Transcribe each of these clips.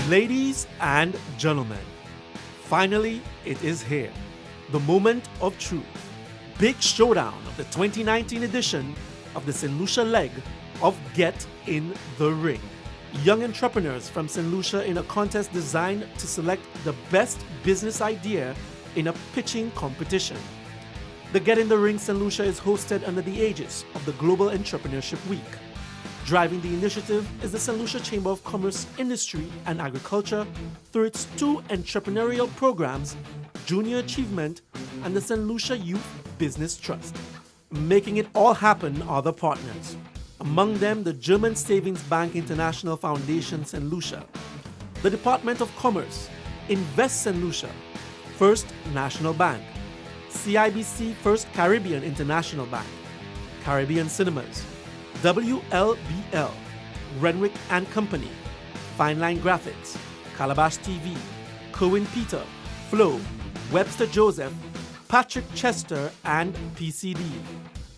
Ladies and gentlemen, finally it is here. The moment of truth. Big showdown of the 2019 edition of the St. Lucia leg of Get in the Ring. Young entrepreneurs from St. Lucia in a contest designed to select the best business idea in a pitching competition. The Get in the Ring St. Lucia is hosted under the aegis of the Global Entrepreneurship Week. Driving the initiative is the St. Lucia Chamber of Commerce, Industry and Agriculture through its two entrepreneurial programs, Junior Achievement and the St. Lucia Youth Business Trust. Making it all happen are the partners. Among them, the German Savings Bank International Foundation St. Lucia, the Department of Commerce, Invest St. Lucia, First National Bank, CIBC First Caribbean International Bank, Caribbean Cinemas, WLBL, Renwick and Company, Fine Line Graphics, Calabash TV, Cohen Peter, Flo, Webster Joseph, Patrick Chester, and PCD.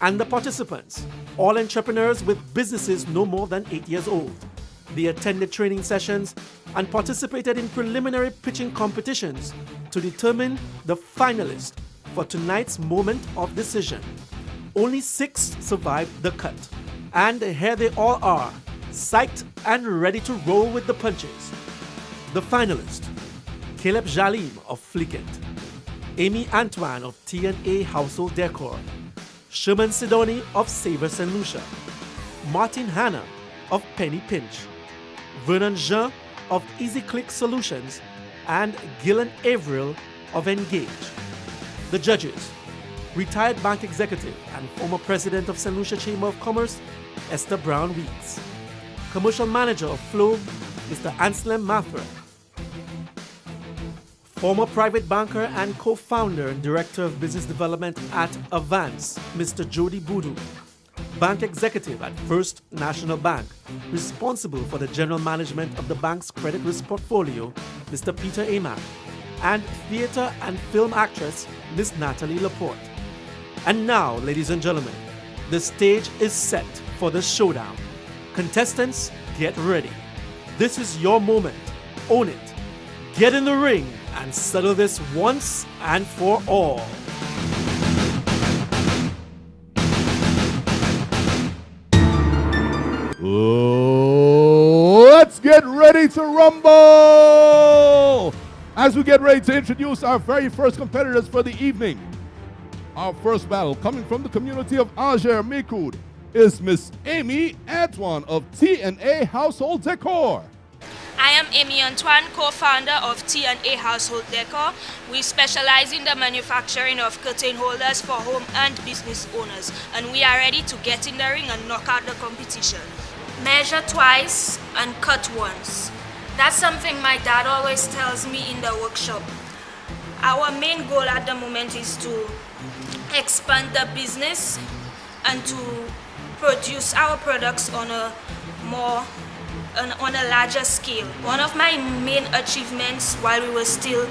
And the participants, all entrepreneurs with businesses no more than 8 years old. They attended training sessions and participated in preliminary pitching competitions to determine the finalist for tonight's moment of decision. Only 6 survived the cut. And here they all are, psyched and ready to roll with the punches. The finalists: Caleb Jallim of Fleek, Amy Antoine of T&A Household Décor, Sherman Sidonie of Saveur St. Lucia, Martin Hanna of Penny Pinch, Vernon Jean of Easy Click Solutions, and Gilland Avril of Ngage. The judges: retired bank executive and former president of St. Lucia Chamber of Commerce, Esther Brown Weeks, commercial manager of Flo, Mr. Anselm Mathra, former private banker and co-founder and director of business development at Avance, Mr. Jody Boodoo, bank executive at First National Bank, responsible for the general management of the bank's credit risk portfolio, Mr. Peter Amack, and theater and film actress, Miss Natalie Laporte. And now, ladies and gentlemen, the stage is set for the showdown. Contestants, get ready. This is your moment. Own it. Get in the ring and settle this once and for all. Let's get ready to rumble! As we get ready to introduce our very first competitors for the evening. Our first battle, coming from the community of Alger Mikud, is Miss Amy Antoine of T&A Household Décor. I am Amy Antoine, co-founder of T&A Household Décor. We specialize in the manufacturing of curtain holders for home and business owners, and we are ready to get in the ring and knock out the competition. Measure twice and cut once. That's something my dad always tells me in the workshop. Our main goal at the moment is to expand the business and to produce our products on a larger scale. One of my main achievements while we were still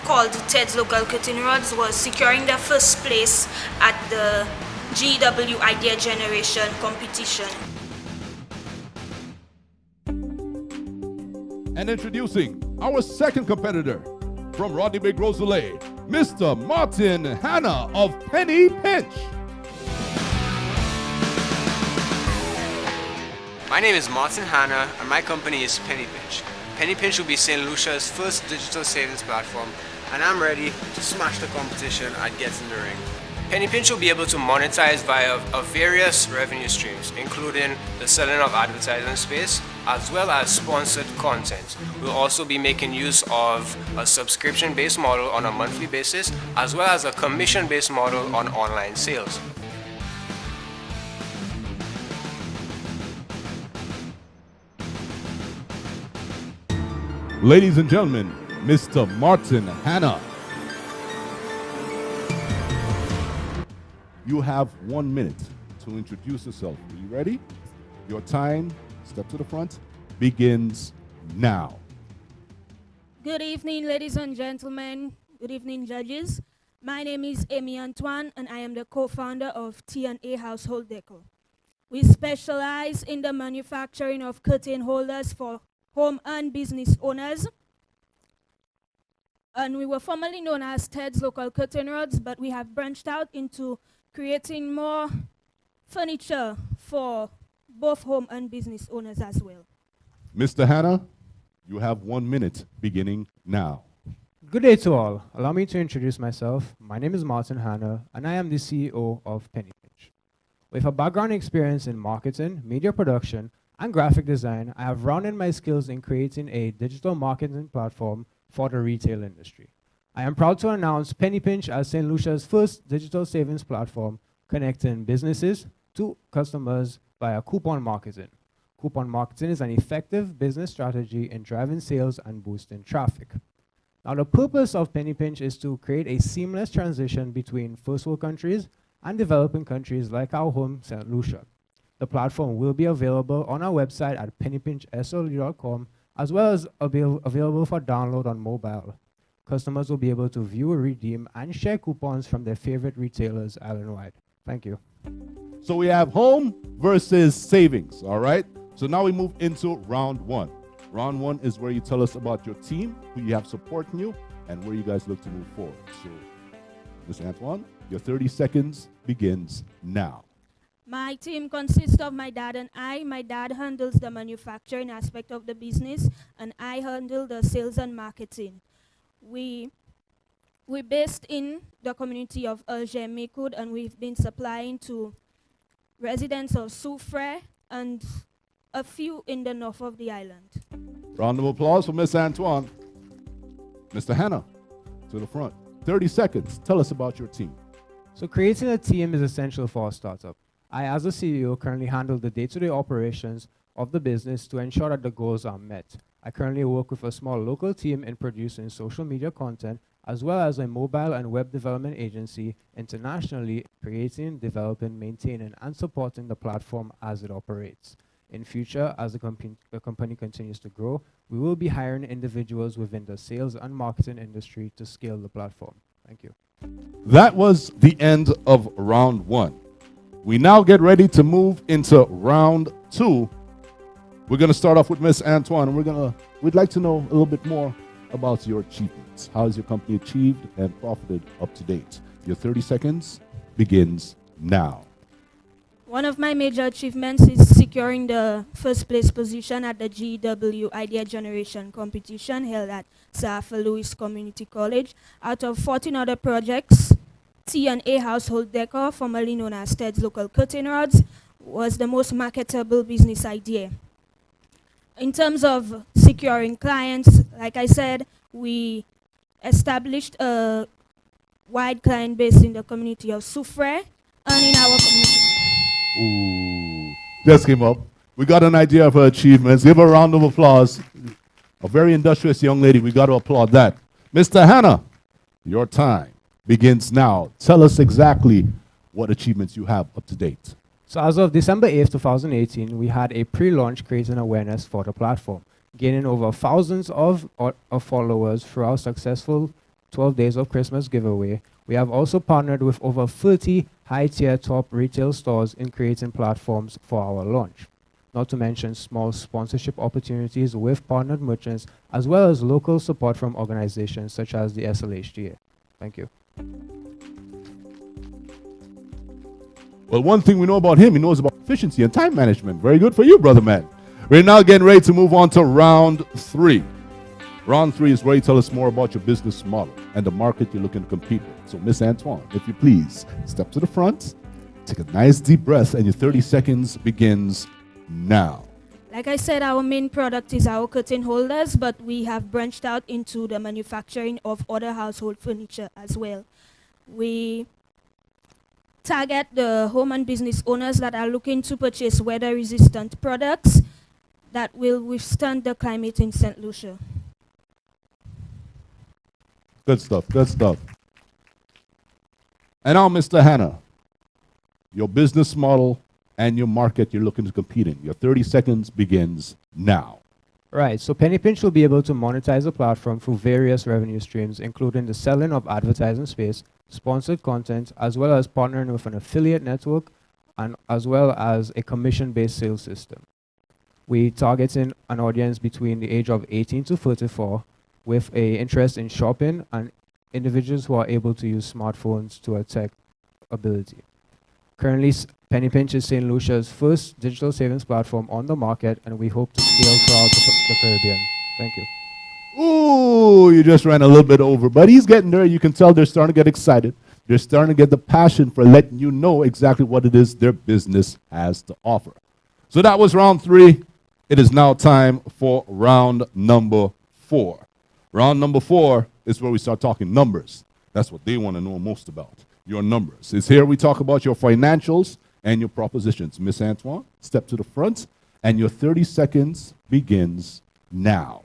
called Ted's Local Curtain Rods was securing the first place at the GW Idea Generation competition. And introducing our second competitor from Rodney Bay Rosalie, Mr. Martin Hanna of Penny Pinch. My name is Martin Hanna and my company is Penny Pinch. Penny Pinch will be St. Lucia's first digital savings platform, and I'm ready to smash the competition and get in the ring. Penny Pinch will be able to monetize via various revenue streams, including the selling of advertising space, as well as sponsored content. We'll also be making use of a subscription-based model on a monthly basis, as well as a commission-based model on online sales. Ladies and gentlemen, Mr. Martin Hanna. You have 1 minute to introduce yourself. Are you ready? Your time, step to the front, begins now. Good evening, ladies and gentlemen. Good evening, judges. My name is Amy Antoine, and I am the co-founder of T&A Household Décor. We specialize in the manufacturing of curtain holders for home and business owners. And we were formerly known as Ted's Local Curtain Rods, but we have branched out into creating more furniture for both home and business owners as well. Mr. Hanna, you have 1 minute beginning now. Good day to all. Allow me to introduce myself. My name is Martin Hanna, and I am the CEO of Penny Pinch. With a background experience in marketing, media production, and graphic design, I have rounded my skills in creating a digital marketing platform for the retail industry. I am proud to announce Penny Pinch as St. Lucia's first digital savings platform connecting businesses to customers via coupon marketing. Coupon marketing is an effective business strategy in driving sales and boosting traffic. Now, the purpose of Penny Pinch is to create a seamless transition between first world countries and developing countries like our home, St. Lucia. The platform will be available on our website at pennypinchsle.com, as well as available for download on mobile. Customers will be able to view, redeem, and share coupons from their favorite retailers island-wide. Thank you. So we have home versus savings, all right? So now we move into round one. Round one is where you tell us about your team, who you have supporting you, and where you guys look to move forward. So, Mr. Antoine, your 30 seconds begins now. My team consists of my dad and I. My dad handles the manufacturing aspect of the business, and I handle the sales and marketing. We're based in the community of Jallim, and we've been supplying to residents of Saveur and a few in the north of the island. Round of applause for Mr. Antoine. Mr. Hanna, to the front. 30 seconds. Tell us about your team. So creating a team is essential for a startup. I, as a CEO, currently handle the day-to-day operations of the business to ensure that the goals are met. I currently work with a small local team in producing social media content, as well as a mobile and web development agency internationally, creating, developing, maintaining, and supporting the platform as it operates. In future, as the company continues to grow, we will be hiring individuals within the sales and marketing industry to scale the platform. Thank you. That was the end of round one. We now get ready to move into round two. We're going to start off with Miss Antoine, and we'd like to know a little bit more about your achievements. How has your company achieved and profited up to date? Your 30 seconds begins now. One of my major achievements is securing the first place position at the GW Idea Generation competition held at Sir Louis Community College. Out of 14 other projects, T&A Household Decor, formerly known as Ted's Local Curtain Rods, was the most marketable business idea. In terms of securing clients, like I said, we established a wide client base in the community of Saveur and in our community. Ooh, just came up. We got an idea of her achievements. Give her a round of applause. A very industrious young lady. We got to applaud that. Mr. Hanna, your time begins now. Tell us exactly what achievements you have up to date. So as of December 8th, 2018, we had a pre-launch creating awareness for the platform, gaining over thousands of followers through our successful 12 Days of Christmas giveaway. We have also partnered with over 30 high-tier top retail stores in creating platforms for our launch. Not to mention small sponsorship opportunities with partnered merchants, as well as local support from organizations such as the SLHDA. Thank you. Well, one thing we know about him, he knows about efficiency and time management. Very good for you, brother man. We're now getting ready to move on to round three. Round three is where you tell us more about your business model and the market you're looking to compete with. So, Miss Antoine, if you please, step to the front, take a nice deep breath, and your 30 seconds begins now. Like I said, our main product is our curtain holders, but we have branched out into the manufacturing of other household furniture as well. We target the home and business owners that are looking to purchase weather-resistant products that will withstand the climate in St. Lucia. Good stuff, good stuff. And now, Mr. Hanna, your business model and your market you're looking to compete in. Your 30 seconds begins now. Right, so Penny Pinch will be able to monetize the platform through various revenue streams, including the selling of advertising space, sponsored content, as well as partnering with an affiliate network, and as well as a commission-based sales system. We targeting an audience between the age of 18 to 34 with a interest in shopping and individuals who are able to use smartphones to a tech ability. Currently, Penny Pinch is St. Lucia's first digital savings platform on the market, and we hope to scale throughout the Caribbean. Thank you. Ooh, you just ran a little bit over, but he's getting there. You can tell they're starting to get excited. They're starting to get the passion for letting you know exactly what it is their business has to offer. So that was round 3. It is now time for round number 4. Round number 4 is where we start talking numbers. That's what they want to know most about, your numbers. It's here we talk about your financials and your propositions. Miss Antoine, step to the front, and your 30 seconds begins now.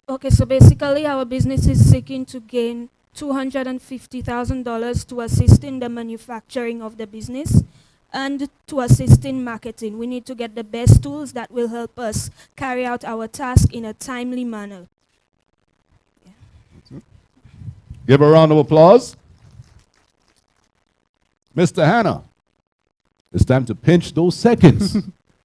Okay, so basically our business is seeking to gain $250,000 to assist in the manufacturing of the business and to assist in marketing. We need to get the best tools that will help us carry out our task in a timely manner. Give a round of applause. Mr. Hanna, it's time to pinch those seconds.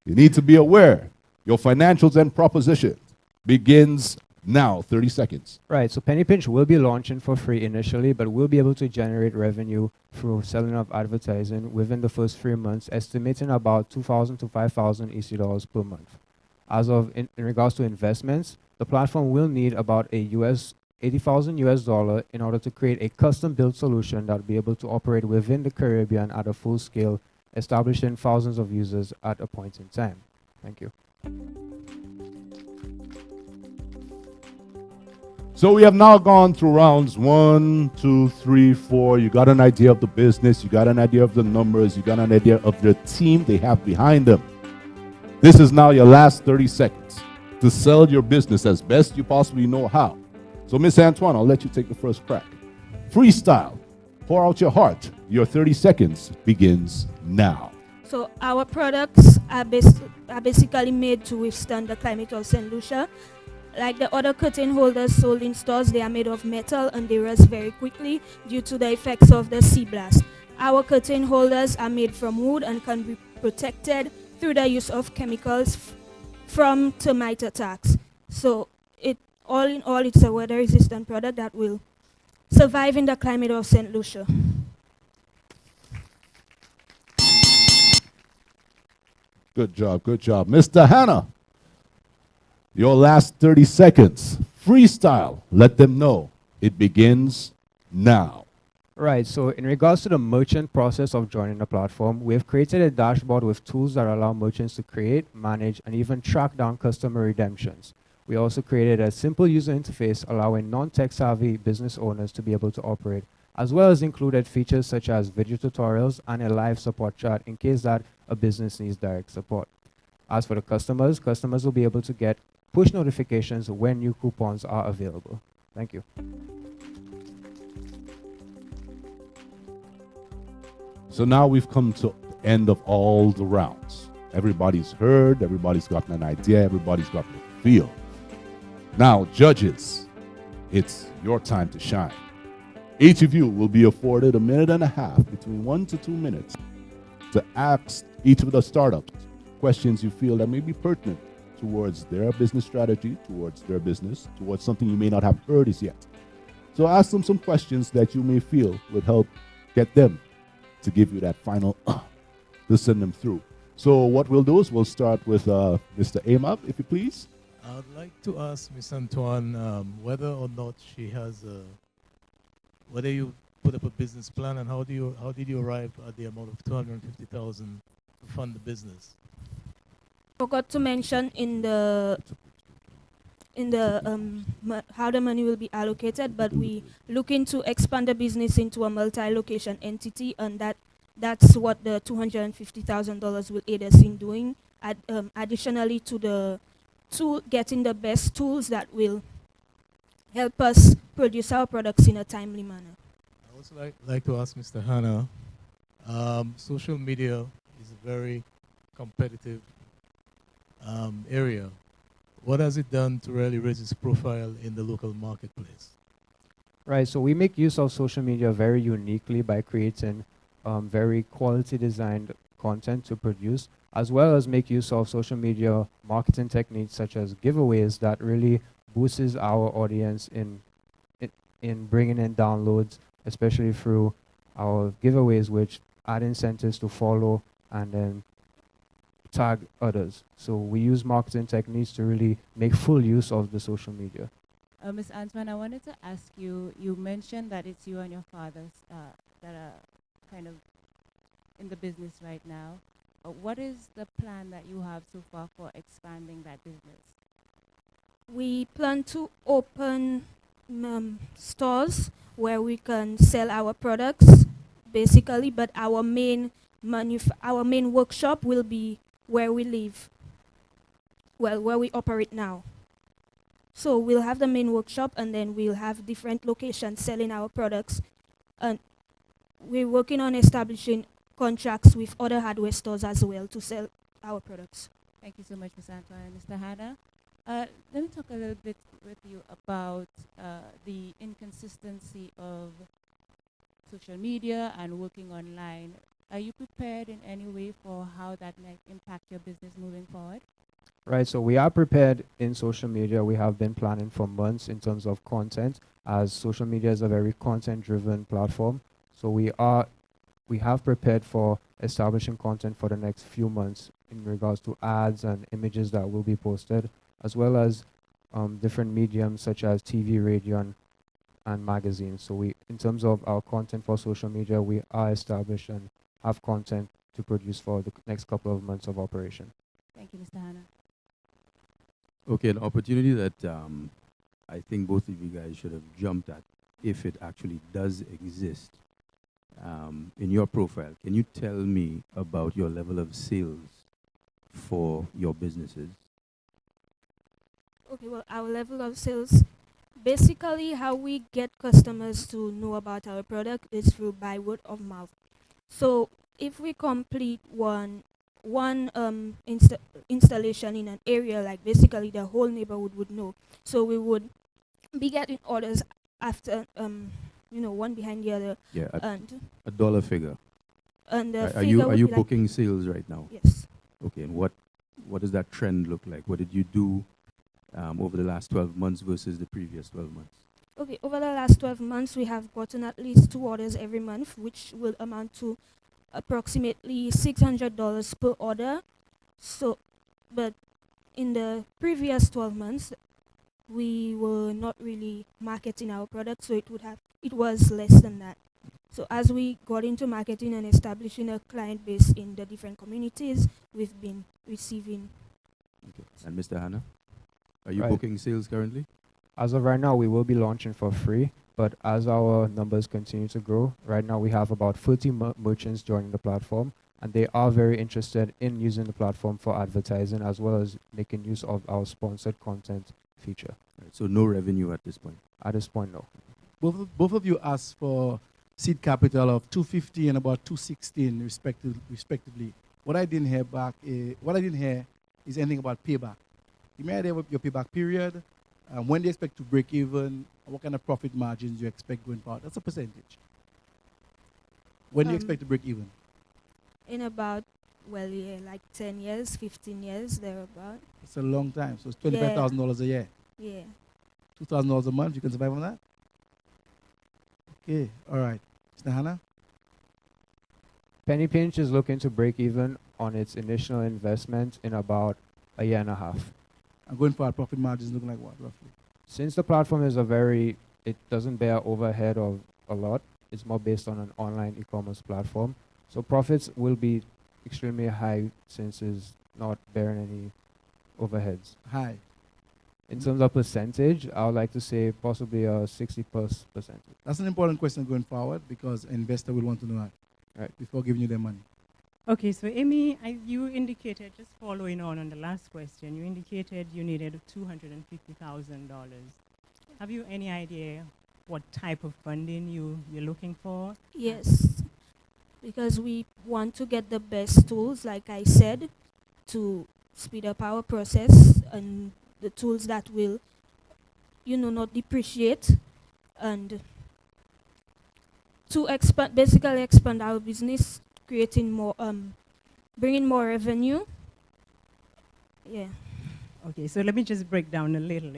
You need to be aware. Your financials and propositions begins now, 30 seconds. Right, so Penny Pinch will be launching for free initially, but we'll be able to generate revenue through selling of advertising within the first 3 months, estimating about $2,000 to $5,000 EC dollars per month. As of in regards to investments, the platform will need about a $80,000 US in order to create a custom-built solution that will be able to operate within the Caribbean at a full scale, establishing thousands of users at a point in time. Thank you. So we have now gone through rounds 1, 2, 3, 4. You got an idea of the business. You got an idea of the numbers. You got an idea of the team they have behind them. This is now your last 30 seconds to sell your business as best you possibly know how. So Miss Antoine, I'll let you take the first crack. Freestyle. Pour out your heart. Your 30 seconds begins now. So our products are basically made to withstand the climate of St. Lucia. Like the other curtain holders sold in stores, they are made of metal and they rust very quickly due to the effects of the sea blast. Our curtain holders are made from wood and can be protected through the use of chemicals from termite attacks. So all in all, it's a weather-resistant product that will survive in the climate of St. Lucia. Good job, good job. Mr. Hanna, your last 30 seconds. Freestyle. Let them know. It begins now. Right, so in regards to the merchant process of joining the platform, we have created a dashboard with tools that allow merchants to create, manage, and even track down customer redemptions. We also created a simple user interface allowing non-tech savvy business owners to be able to operate, as well as included features such as video tutorials and a live support chat in case that a business needs direct support. As for the customers will be able to get push notifications when new coupons are available. Thank you. So now we've come to the end of all the rounds. Everybody's heard, everybody's gotten an idea, everybody's gotten a feel. Now, judges, it's your time to shine. Each of you will be afforded 1.5 minutes, between 1 to 2 minutes, to ask each of the startups questions you feel that may be pertinent towards their business strategy, towards their business, towards something you may not have heard as yet. So ask them some questions that you may feel would help get them to give you that final to send them through. So what we'll do is we'll start with Mr. Amab, if you please. I'd like to ask Miss Antoine whether or not she has whether you put up a business plan, and how did you arrive at the amount of $250,000 to fund the business? Forgot to mention in the how the money will be allocated, but we looking to expand the business into a multi-location entity, and that's what the $250,000 will aid us in doing. Additionally to the getting the best tools that will help us produce our products in a timely manner. I also like to ask Mr. Hanna, social media is a very competitive area. What has it done to really raise its profile in the local marketplace? Right, so we make use of social media very uniquely by creating very quality designed content to produce, as well as make use of social media marketing techniques such as giveaways that really boosts our audience in bringing in downloads, especially through our giveaways, which add incentives to follow and then tag others. So we use marketing techniques to really make full use of the social media. Ms. Antoine, I wanted to ask you, you mentioned that it's you and your fathers that are kind of in the business right now. What is the plan that you have so far for expanding that business? We plan to open stores where we can sell our products, basically, but our main workshop will be where we live, well, where we operate now. So we'll have the main workshop, and then we'll have different locations selling our products. And we're working on establishing contracts with other hardware stores as well to sell our products. Thank you so much, Ms. Antoine. Mr. Hanna, let me talk a little bit with you about the inconsistency of social media and working online. Are you prepared in any way for how that might impact your business moving forward? Right, so we are prepared in social media. We have been planning for months in terms of content, as social media is a very content-driven platform. So we have prepared for establishing content for the next few months in regards to ads and images that will be posted, as well as different mediums such as TV, radio, and magazines. So in terms of our content for social media, we are established and have content to produce for the next couple of months of operation. Thank you, Mr. Hanna. Okay, an opportunity that I think both of you guys should have jumped at, if it actually does exist. In your profile, can you tell me about your level of sales for your businesses? Okay, well, our level of sales, basically how we get customers to know about our product is through by word of mouth. So if we complete one installation in an area, like basically the whole neighborhood would know. So we would be getting orders after, one behind the other. Yeah, and a dollar figure. And the Are figure you would be like booking sales right now? Yes. Okay, and what does that trend look like? What did you do over the last 12 months versus the previous 12 months? Okay, over the last 12 months, we have gotten at least 2 orders every month, which will amount to approximately $600 per order. So, but in the previous 12 months, we were not really marketing our product, so it was less than that. So as we got into marketing and establishing a client base in the different communities, we've been receiving. Okay. And Mr. Hanna, are you Right. booking sales currently? As of right now, we will be launching for free, but as our numbers continue to grow, right now we have about 30 merchants joining the platform, and they are very interested in using the platform for advertising as well as making use of our sponsored content feature. Right, so no revenue at this point. At this point, no. Both of you asked for seed capital of 250 and about 216 respectively. What I didn't hear is anything about payback. You may idea what your payback period, when do you expect to break even, what kind of profit margins you expect going forward. That's a percentage. When do you expect to break even? In about, like 10 years, 15 years, thereabout. It's a long time. So it's $25,000 a year. Yeah. $2,000 a month, you can survive on that? Okay, all right. Mr. Hanna? Penny Pinch is looking to break even on its initial investment in about a year and a half. And going forward, profit margins looking like what, roughly? Since the platform is it doesn't bear overhead of a lot, it's more based on an online e-commerce platform. So profits will be extremely high since it's not bearing any overheads. High. In terms of percentage, I would like to say possibly a 60+ percentage. That's an important question going forward because an investor will want to know that Right. before giving you their money. Okay, so Amy, you indicated, just following on the last question, you indicated you needed $250,000. Have you any idea what type of funding you're looking for? Yes, because we want to get the best tools, like I said, to speed up our process, and the tools that will, not depreciate, and to basically expand our business, creating more bring in more revenue. Yeah. Okay, so let me just break down a little.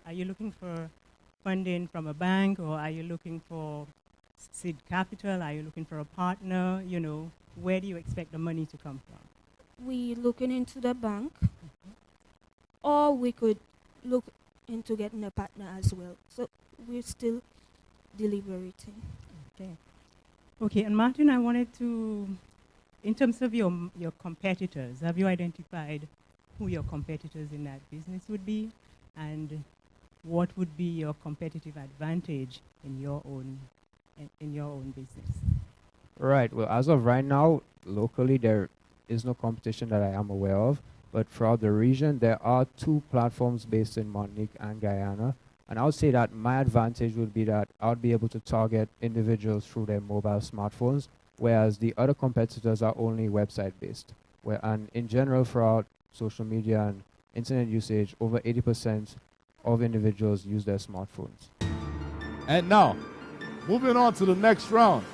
Are you looking for funding from a bank, or are you looking for seed capital? Are you looking for a partner? Where do you expect the money to come from? We looking into the bank, or we could look into getting a partner as well. So we're still deliberating. Okay. Okay, and Martin, I wanted to, in terms of your competitors, have you identified who your competitors in that business would be, and what would be your competitive advantage in your own business? Right. Well, as of right now, locally there is no competition that I am aware of. But throughout the region, there are 2 platforms based in Martinique and Guyana. And I would say that my advantage would be that I would be able to target individuals through their mobile smartphones, whereas the other competitors are only website based. And in general, throughout social media and internet usage, over 80% of individuals use their smartphones. And now, moving on to the next round.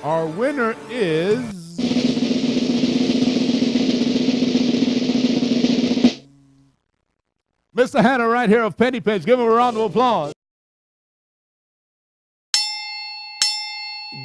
Our winner is Mr. Hanna right here of Penny Pinch. Give him a round of applause.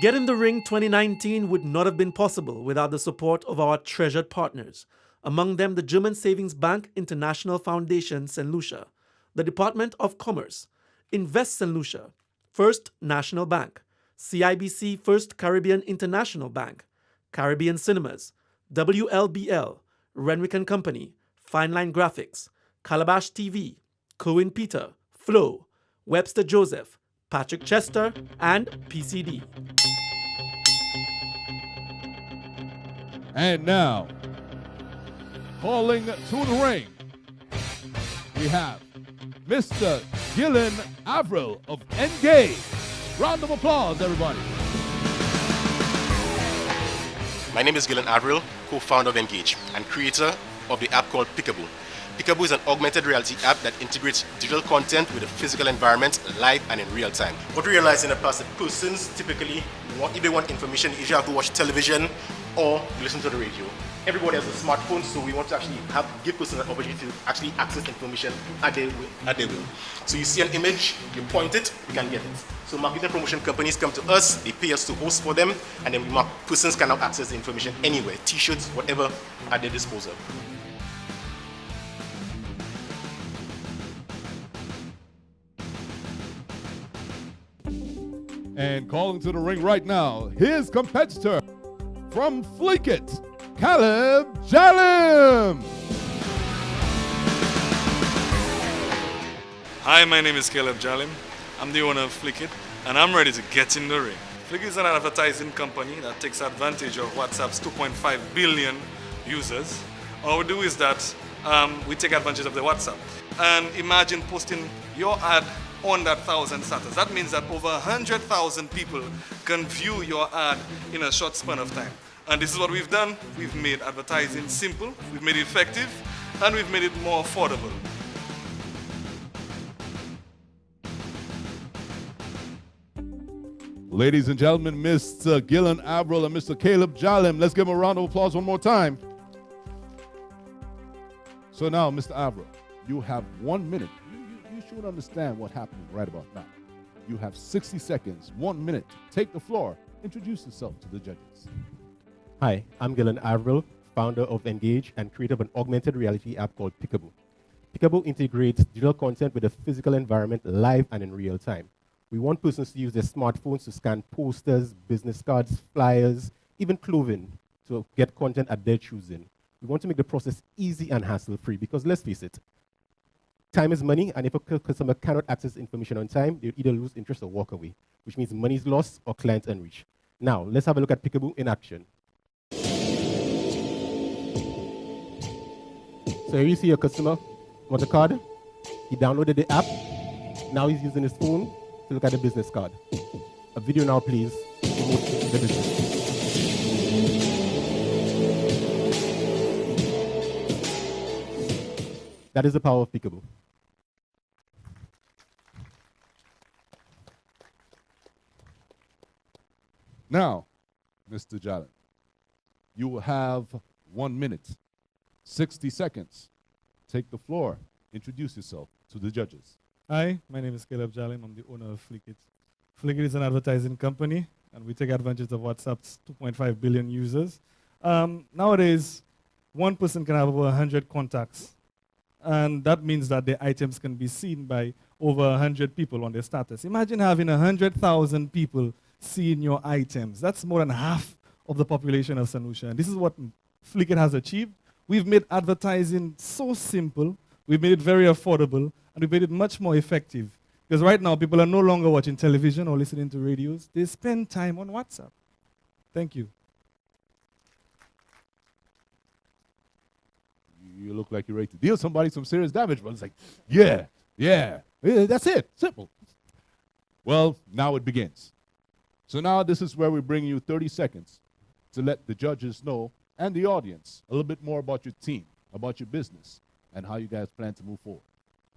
Get in the Ring 2019 would not have been possible without the support of our treasured partners, among them the German Savings Bank International Foundation St. Lucia, the Department of Commerce, Invest St. Lucia, First National Bank, CIBC First Caribbean International Bank, Caribbean Cinemas, WLBL, Renwick and Company, Fine Line Graphics, Calabash TV, Cohen Peter, Flo, Webster Joseph, Patrick Chester, and PCD. And now, calling to the ring, we have Mr. Gilland Avril of Ngage. Round of applause, everybody. My name is Gilland Avril, co-founder of Ngage and creator of the app called Peekaboo. Peekaboo is an augmented reality app that integrates digital content with a physical environment live and in real time. What we realized in the past that persons typically, if they want information, they usually have to watch television or listen to the radio. Everybody has a smartphone, so we want to actually give persons an opportunity to actually access information at their will. So you see an image, you point it, you can get it. So marketing and promotion companies come to us, they pay us to host for them, and then persons can now access the information anywhere, t-shirts, whatever, at their disposal. And calling to the ring right now, his competitor from Fleek, Jallim. Hi, my name is Jallim. I'm the owner of Fleek, and I'm ready to get in the ring. Fleek is an advertising company that takes advantage of WhatsApp's 2.5 billion users. All we do is that we take advantage of the WhatsApp. And imagine posting your ad on that 1,000 status. That means that over 100,000 people can view your ad in a short span of time. And this is what we've done. We've made advertising simple, we've made it effective, and we've made it more affordable. Ladies and gentlemen, Mr. Gilland Avril and Mr. Jallim. Let's give them a round of applause one more time. So now, Mr. Avril, you have 1 minute. You should understand what's happening right about now. You have 60 seconds, 1 minute. Take the floor. Introduce yourself to the judges. Hi, I'm Gilland Avril, founder of Ngage and creator of an augmented reality app called Peekaboo. Peekaboo integrates digital content with a physical environment live and in real time. We want persons to use their smartphones to scan posters, business cards, flyers, even clothing to get content at their choosing. We want to make the process easy and hassle-free because let's face it, time is money, and if a customer cannot access information on time, they'll either lose interest or walk away, which means money is lost or clients unreached. Now, let's have a look at Peekaboo in action. So here you see your customer want a card. He downloaded the app. Now he's using his phone to look at the business card. A video now, please. Promote the business. That is the power of Peekaboo. Now, Mr. Jallim, you will have 1 minute. 60 seconds. Take the floor. Introduce yourself to the judges. Hi, my name is Jallim. I'm the owner of Fleek. Fleek is an advertising company, and we take advantage of WhatsApp's 2.5 billion users. Nowadays, one person can have over 100 contacts, and that means that their items can be seen by over 100 people on their status. Imagine having 100,000 people seeing your items. That's more than half of the population of St. Lucia. And this is what Fleek has achieved. We've made advertising so simple, we've made it very affordable, and we've made it much more effective. Because right now, people are no longer watching television or listening to radios. They spend time on WhatsApp. Thank you. You look like you're ready to deal somebody some serious damage, but it's like, yeah, that's it. Simple. Well, now it begins. So now this is where we bring you 30 seconds to let the judges know and the audience a little bit more about your team, about your business, and how you guys plan to move forward.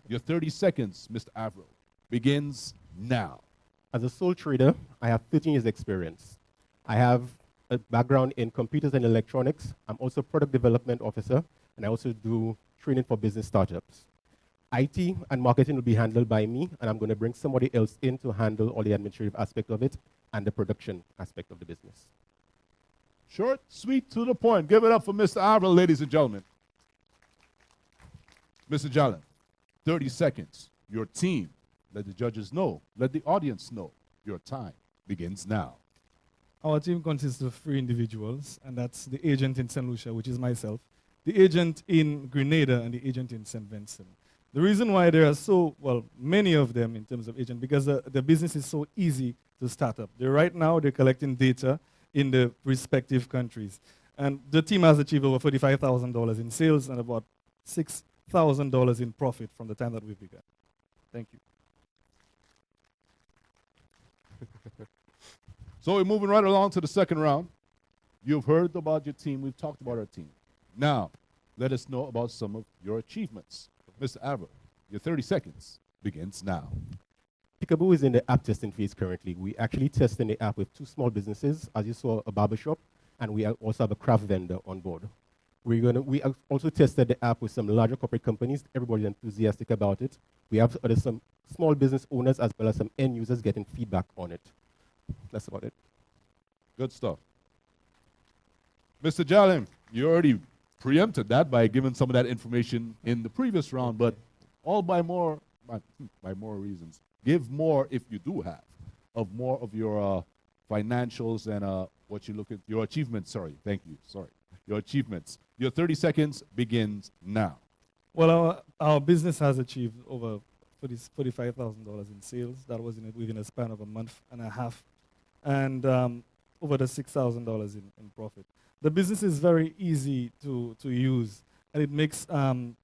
Your 30 seconds, Mr. Avril, begins now. As a sole trader, I have 13 years experience. I have a background in computers and electronics. I'm also a product development officer, and I also do training for business startups. IT and marketing will be handled by me, and I'm going to bring somebody else in to handle all the administrative aspect of it and the production aspect of the business. Short, sweet, to the point. Give it up for Mr. Avril, ladies and gentlemen. Mr. Jallim, 30 seconds. Your team. Let the judges know. Let the audience know. Your time begins now. Our team consists of 3 individuals, and that's the agent in St. Lucia, which is myself, the agent in Grenada, and the agent in St. Vincent. The reason why there are many of them in terms of agent, because the business is so easy to start up. Right now, they're collecting data in the respective countries. And the team has achieved over $45,000 in sales and about $6,000 in profit from the time that we began. Thank you. So we're moving right along to the second round. You've heard about your team. We've talked about our team. Now, let us know about some of your achievements. Mr. Avril, your 30 seconds begins now. Peekaboo is in the app testing phase currently. We actually testing the app with 2 small businesses, as you saw, a barbershop, and we also have a craft vendor on board. We also tested the app with some larger corporate companies. Everybody's enthusiastic about it. We have some small business owners as well as some end users getting feedback on it. That's about it. Good stuff. Mr. Jallim, you already preempted that by giving some of that information in the previous round, but all by more reasons. Give more, if you do have, of more of your financials and what you look at, your achievements, your achievements. Your 30 seconds begins now. Well, our business has achieved over $45,000 in sales. That was within a span of a month and a half, and over the $6,000 in profit. The business is very easy to use, and it makes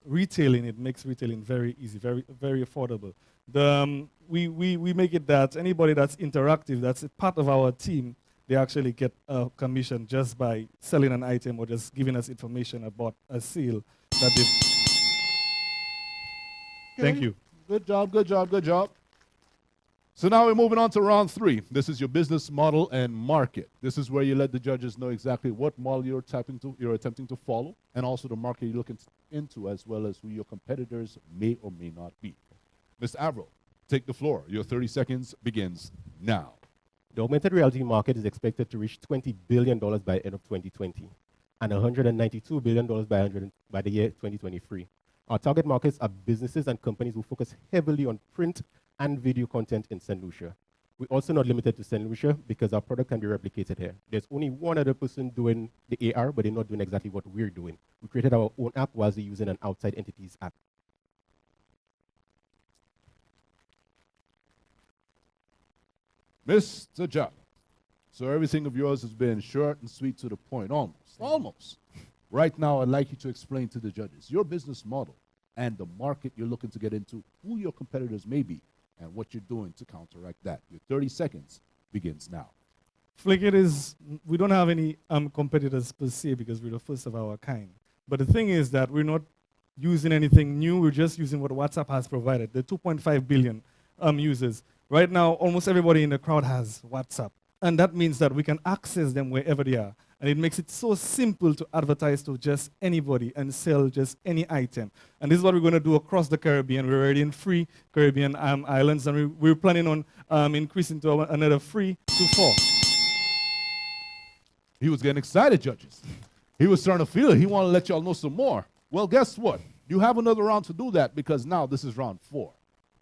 retailing very easy, very affordable. We make it that anybody that's interactive, that's a part of our team, they actually get a commission just by selling an item or just giving us information about a sale that they've. Okay. Thank you. Good job, good job, good job. So now we're moving on to round 3. This is your business model and market. This is where you let the judges know exactly what model you're attempting to follow, and also the market you're looking into, as well as who your competitors may or may not be. Mr. Avril, take the floor. Your 30 seconds begins now. The augmented reality market is expected to reach $20 billion by the end of 2020 and $192 billion by the year 2023. Our target markets are businesses and companies who focus heavily on print and video content in St. Lucia. We're also not limited to St. Lucia because our product can be replicated here. There's only one other person doing the AR, but they're not doing exactly what we're doing. We created our own app whilst they're using an outside entity's app. Mr. Jallim. So everything of yours has been short and sweet to the point, almost. Right now, I'd like you to explain to the judges your business model and the market you're looking to get into, who your competitors may be, and what you're doing to counteract that. Your 30 seconds begins now. Fleek, we don't have any competitors per se because we're the first of our kind. But the thing is that we're not using anything new. We're just using what WhatsApp has provided, the 2.5 billion users. Right now, almost everybody in the crowd has WhatsApp. And that means that we can access them wherever they are. And it makes it so simple to advertise to just anybody and sell just any item. And this is what we're going to do across the Caribbean. We're already in 3 Caribbean islands, and we're planning on increasing to another 3 to 4. He was getting excited, judges. He was starting to feel it. He wanted to let y'all know some more. Well, guess what? You have another round to do that because now this is round 4.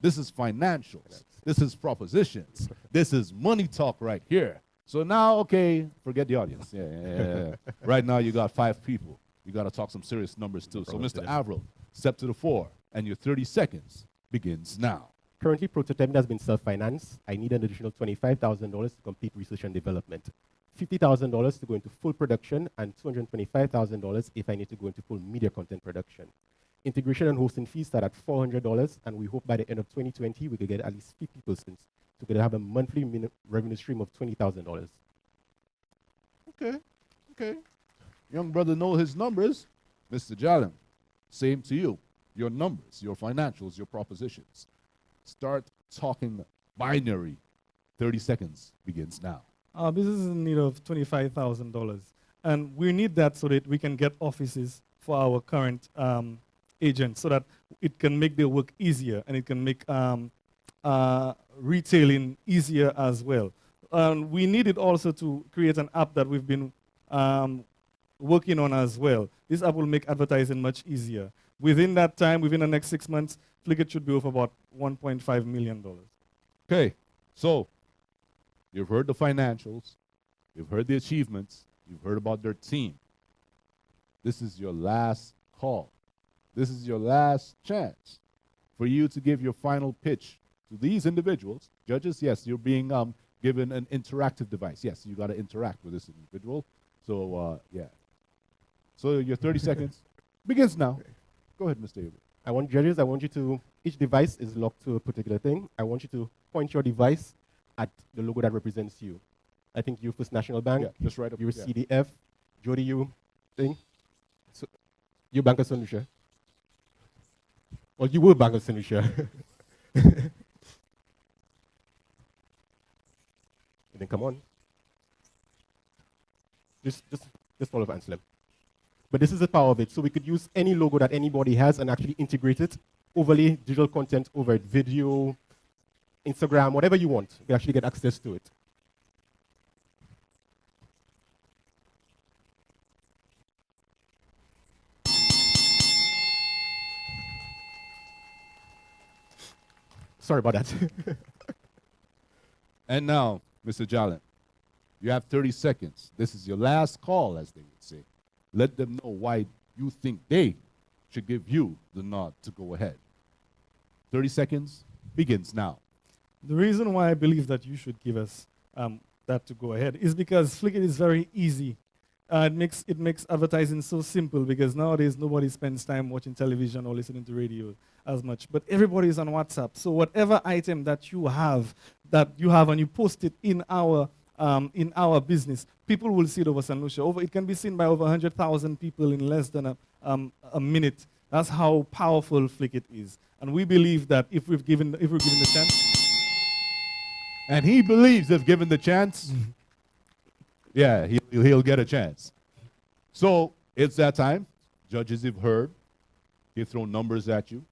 This is financials. This is propositions. This is money talk right here. So now, okay, forget the audience. Yeah. Right now you got 5 people. You got to talk some serious numbers too. So Mr. Avril, step to the fore, and your 30 seconds begins now. Currently, prototyping has been self-financed. I need an additional $25,000 to complete research and development. $50,000 to go into full production, and $225,000 if I need to go into full media content production. Integration and hosting fees start at $400, and we hope by the end of 2020 we could get at least 50 persons. So we could have a monthly revenue stream of $20,000. Okay. Young brother know his numbers. Mr. Jallim, same to you. Your numbers, your financials, your propositions. Start talking binary. 30 seconds begins now. Our business is in need of $25,000. And we need that so that we can get offices for our current agents so that it can make their work easier and it can make retailing easier as well. We need it also to create an app that we've been working on as well. This app will make advertising much easier. Within that time, within the next 6 months, Fleek should be worth about $1.5 million. Okay, so you've heard the financials, you've heard the achievements, you've heard about their team. This is your last call. This is your last chance for you to give your final pitch to these individuals. Judges, yes, you're being given an interactive device. Yes, you got to interact with this individual. So, yeah. So your 30 seconds begins now. Go ahead, Mr. Avery. I want judges, I want you to, each device is locked to a particular thing. I want you to point your device at the logo that represents you. I think you First National Bank. Yeah, just right up. You're CDF. Jody, you thing. So, you Bank of St. Lucia. Well, you were Bank of St. Lucia. Then come on. Just follow Anselm. But this is the power of it. So we could use any logo that anybody has and actually integrate it, overlay digital content over it, video, Instagram, whatever you want. You can actually get access to it. Sorry about that. And now, Mr. Jallim, you have 30 seconds. This is your last call, as they would say. Let them know why you think they should give you the nod to go ahead. 30 seconds begins now. The reason why I believe that you should give us that to go ahead is because Fleek is very easy. It makes advertising so simple because nowadays nobody spends time watching television or listening to radio as much. But everybody is on WhatsApp. So whatever item that you have and you post it in our business, people will see it over St. Lucia. It can be seen by over 100,000 people in less than a minute. That's how powerful Fleek is. And we believe that if we're given the chance. And he believes if given the chance, yeah, he'll get a chance. So it's that time. Judges have heard. They've thrown numbers at you.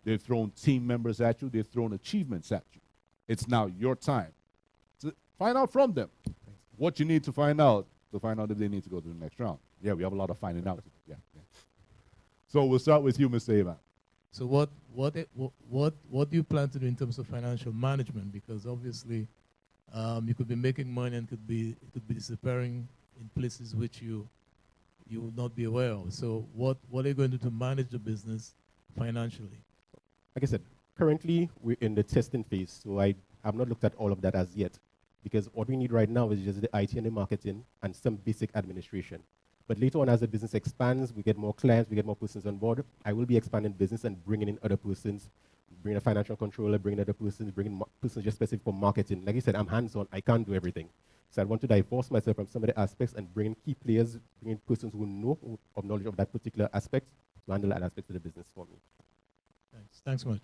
They've thrown team members at you. They've thrown achievements at you. It's now your time to find out from them what you need to find out if they need to go to the next round. Yeah, we have a lot of finding out. Yeah. So we'll start with you, Mr. Evan. So what do you plan to do in terms of financial management? Because obviously, you could be making money and it could be disappearing in places which you would not be aware of. So what are you going to do to manage the business financially? Like I said, currently we're in the testing phase, so I have not looked at all of that as yet. Because what we need right now is just the IT and the marketing and some basic administration. But later on, as the business expands, we get more clients, we get more persons on board. I will be expanding business and bringing in other persons, bringing a financial controller, bringing other persons, bringing persons just specific for marketing. Like you said, I'm hands-on. I can't do everything. So I want to divorce myself from some of the aspects and bring in key players, bring in persons who know of knowledge of that particular aspect to handle that aspect of the business for me. Thanks much.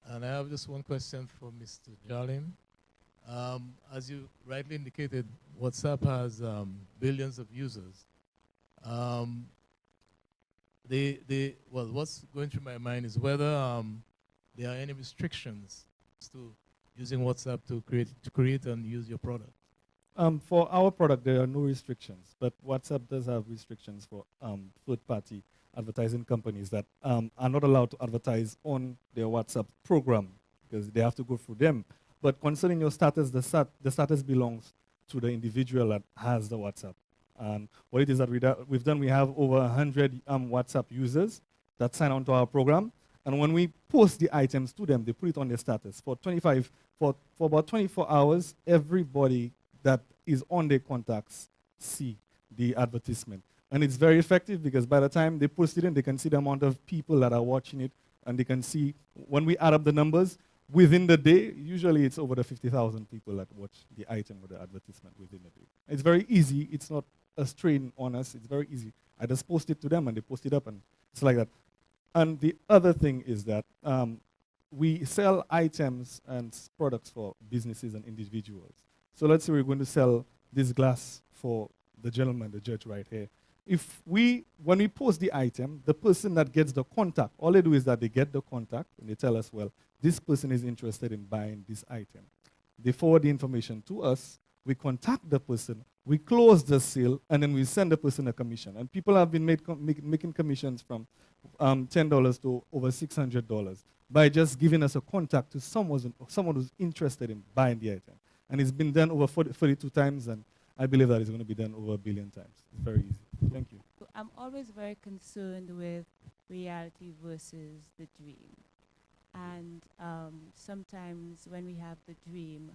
And I have just one question for Mr. Jallim. As you rightly indicated, WhatsApp has billions of users. Well, what's going through my mind is whether there are any restrictions to using WhatsApp to create and use your product. For our product, there are no restrictions, but WhatsApp does have restrictions for third-party advertising companies that are not allowed to advertise on their WhatsApp program because they have to go through them. But concerning your status, the status belongs to the individual that has the WhatsApp. And what it is that we've done, we have over 100 WhatsApp users that sign on to our program. And when we post the items to them, they put it on their status. For about 24 hours, everybody that is on their contacts see the advertisement. And it's very effective because by the time they post it in, they can see the amount of people that are watching it, and they can see, when we add up the numbers, within the day, usually it's over the 50,000 people that watch the item or the advertisement within the day. It's very easy. It's not a strain on us. It's very easy. I just post it to them, and they post it up, and it's like that. And the other thing is that we sell items and products for businesses and individuals. So let's say we're going to sell this glass for the gentleman, the judge right here. When we post the item, the person that gets the contact, all they do is that they get the contact and they tell us, well, this person is interested in buying this item. They forward the information to us, we contact the person, we close the sale, and then we send the person a commission. And people have been making commissions from $10 to over $600 by just giving us a contact to someone who's interested in buying the item. And it's been done over 42 times, and I believe that it's going to be done over 1 billion times. It's very easy. Thank you. I'm always very concerned with reality versus the dream. And sometimes when we have the dream,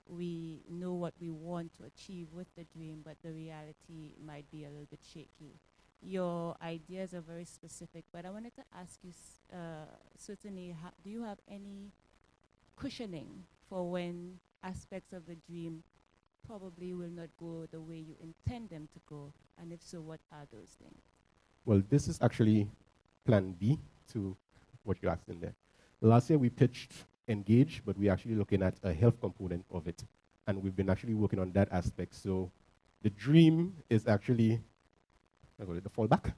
we know what we want to achieve with the dream, but the reality might be a little bit shaky. Your ideas are very specific, but I wanted to ask you, certainly, do you have any cushioning for when aspects of the dream probably will not go the way you intend them to go? And if so, what are those things? Well, this is actually plan B to what you asked in there. Last year we pitched Engage, but we're actually looking at a health component of it. And we've been actually working on that aspect. So the dream is actually, the fallback.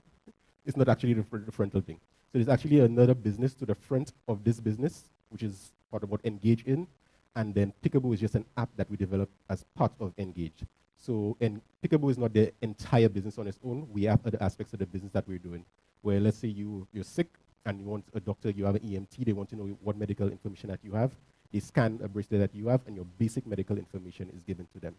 It's not actually the frontal thing. So there's actually another business to the front of this business, which is part of what Engage in. And then Pickable is just an app that we developed as part of Engage. So Pickable is not the entire business on its own. We have other aspects of the business that we're doing, where let's say you're sick and you want a doctor, you have an EMT, they want to know what medical information that you have. They scan a bracelet that you have, and your basic medical information is given to them.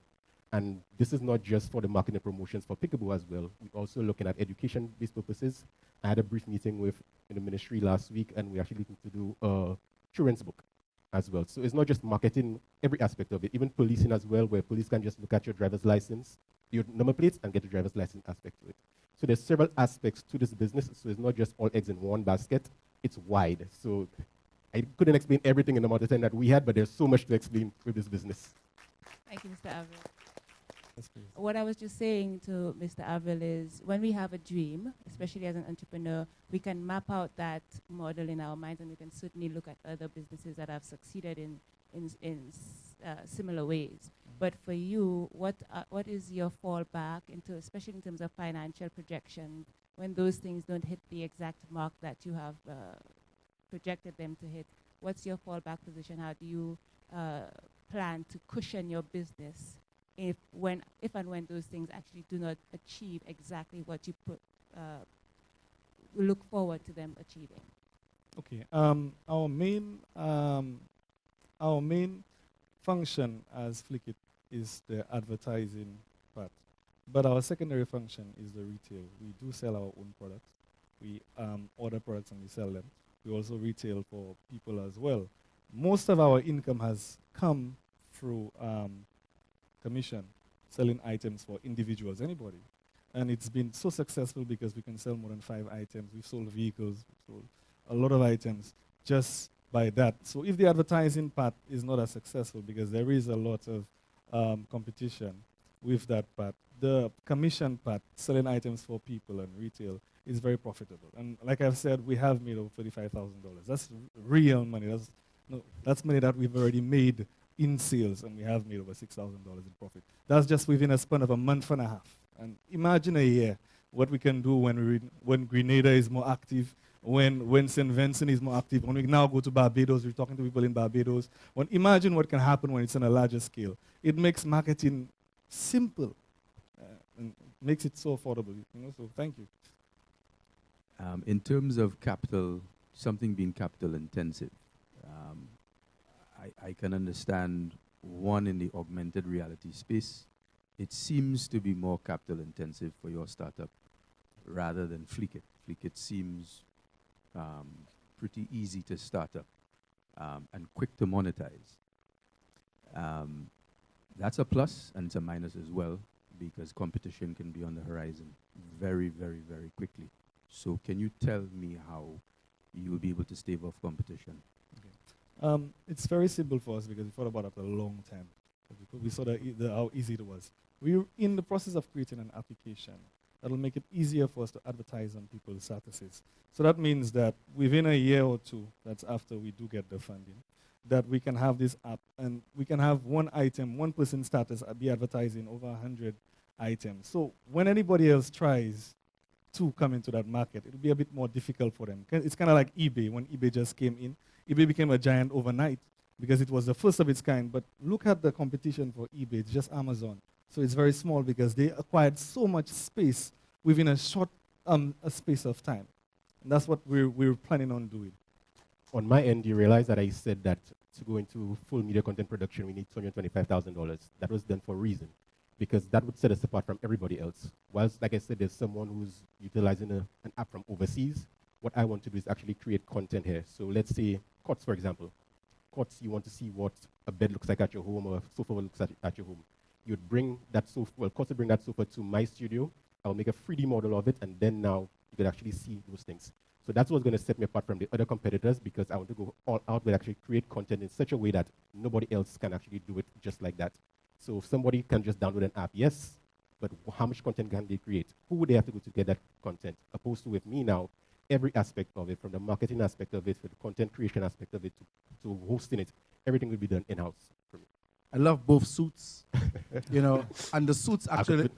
And this is not just for the marketing and promotions for Pickable as well. We're also looking at education-based purposes. I had a brief meeting with the ministry last week, and we're actually looking to do a children's book as well. So it's not just marketing, every aspect of it, even policing as well, where police can just look at your driver's license, your number plates, and get the driver's license aspect to it. So there's several aspects to this business, so it's not just all eggs in one basket, it's wide. So I couldn't explain everything in the amount of time that we had, but there's so much to explain with this business. Thank you, Mr. Avril. What I was just saying to Mr. Avril is when we have a dream, especially as an entrepreneur, we can map out that model in our minds, and we can certainly look at other businesses that have succeeded in similar ways. But for you, what is your fallback into, especially in terms of financial projections, when those things don't hit the exact mark that you have projected them to hit? What's your fallback position? How do you plan to cushion your business if and when those things actually do not achieve exactly what you look forward to them achieving? Okay. Our main function as Fleek is the advertising part, but our secondary function is the retail. We do sell our own products. We order products and we sell them. We also retail for people as well. Most of our income has come through commission, selling items for individuals, anybody. And it's been so successful because we can sell more than 5 items. We've sold vehicles, we've sold a lot of items just by that. So if the advertising part is not as successful because there is a lot of competition with that part, the commission part, selling items for people and retail, is very profitable. And like I've said, we have made over $35,000. That's real money. That's money that we've already made in sales, and we have made over $6,000 in profit. That's just within a span of a month and a half. And imagine a year, what we can do when Grenada is more active, when St. Vincent is more active, when we now go to Barbados, we're talking to people in Barbados. Imagine what can happen when it's on a larger scale. It makes marketing simple and makes it so affordable. So thank you. In terms of capital, something being capital intensive, I can understand one in the augmented reality space. It seems to be more capital intensive for your startup rather than Fleek. Fleek seems pretty easy to start up and quick to monetize. That's a plus and it's a minus as well, because competition can be on the horizon very, very, very quickly. So can you tell me how you will be able to stave off competition? It's very simple for us because we thought about it for a long time. We saw how easy it was. We're in the process of creating an application that will make it easier for us to advertise on people's statuses. So that means that within a year or two, that's after we do get the funding, that we can have this app and we can have one item, one person's status be advertising over 100 items. So when anybody else tries to come into that market, it'll be a bit more difficult for them. It's kind of like eBay. When eBay just came in, eBay became a giant overnight because it was the first of its kind. But look at the competition for eBay. It's just Amazon. So it's very small because they acquired so much space within a short a space of time. And that's what we're planning on doing. On my end, you realize that I said that to go into full media content production, we need $225,000. That was done for a reason, because that would set us apart from everybody else. Whilst, like I said, there's someone who's utilizing an app from overseas, what I want to do is actually create content here. So let's say cots, for example. Cots, you want to see what a bed looks like at your home or a sofa looks at your home. You'd bring that sofa, cots would bring that sofa to my studio. I'll make a 3D model of it, and then now you could actually see those things. So that's what's going to set me apart from the other competitors, because I want to go all out with actually create content in such a way that nobody else can actually do it just like that. So if somebody can just download an app, yes, but how much content can they create? Who would they have to go to get that content? Opposed to with me now, every aspect of it, from the marketing aspect of it, to the content creation aspect of it, to hosting it, everything will be done in-house for me. I love both suits, and the suits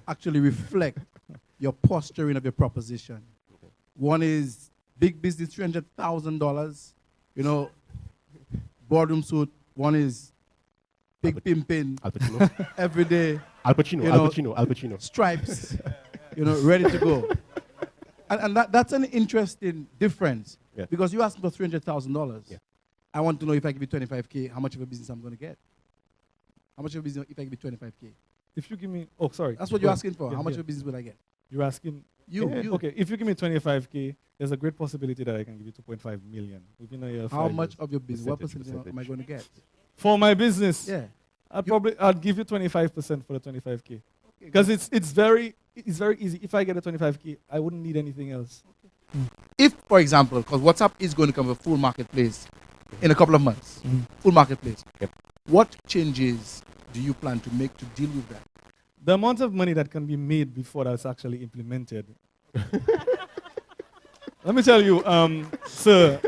actually reflect your posturing of your proposition. Okay. One is big business, $300,000, boardroom suit. One is big pimping, every day. Al Pacino. Stripes, ready to go. And that's an interesting difference, because you asked for $300,000. Yeah. I want to know, if I give you $25K, how much of a business I'm going to get. How much of a business if I give you $25K? If you give me, oh, sorry. That's what you're asking for. How much of a business will I get? You're asking? You. Okay, if you give me $25K, there's a great possibility that I can give you $2.5 million within a year. How much of your business? What percentage am I going to get? For my business? Yeah. I'd give you 25% for the $25K. Because it's very easy. If I get a $25K, I wouldn't need anything else. If, for example, because WhatsApp is going to come a full marketplace in a couple of months, full marketplace, what changes do you plan to make to deal with that? The amount of money that can be made before that's actually implemented. Let me tell you, sir,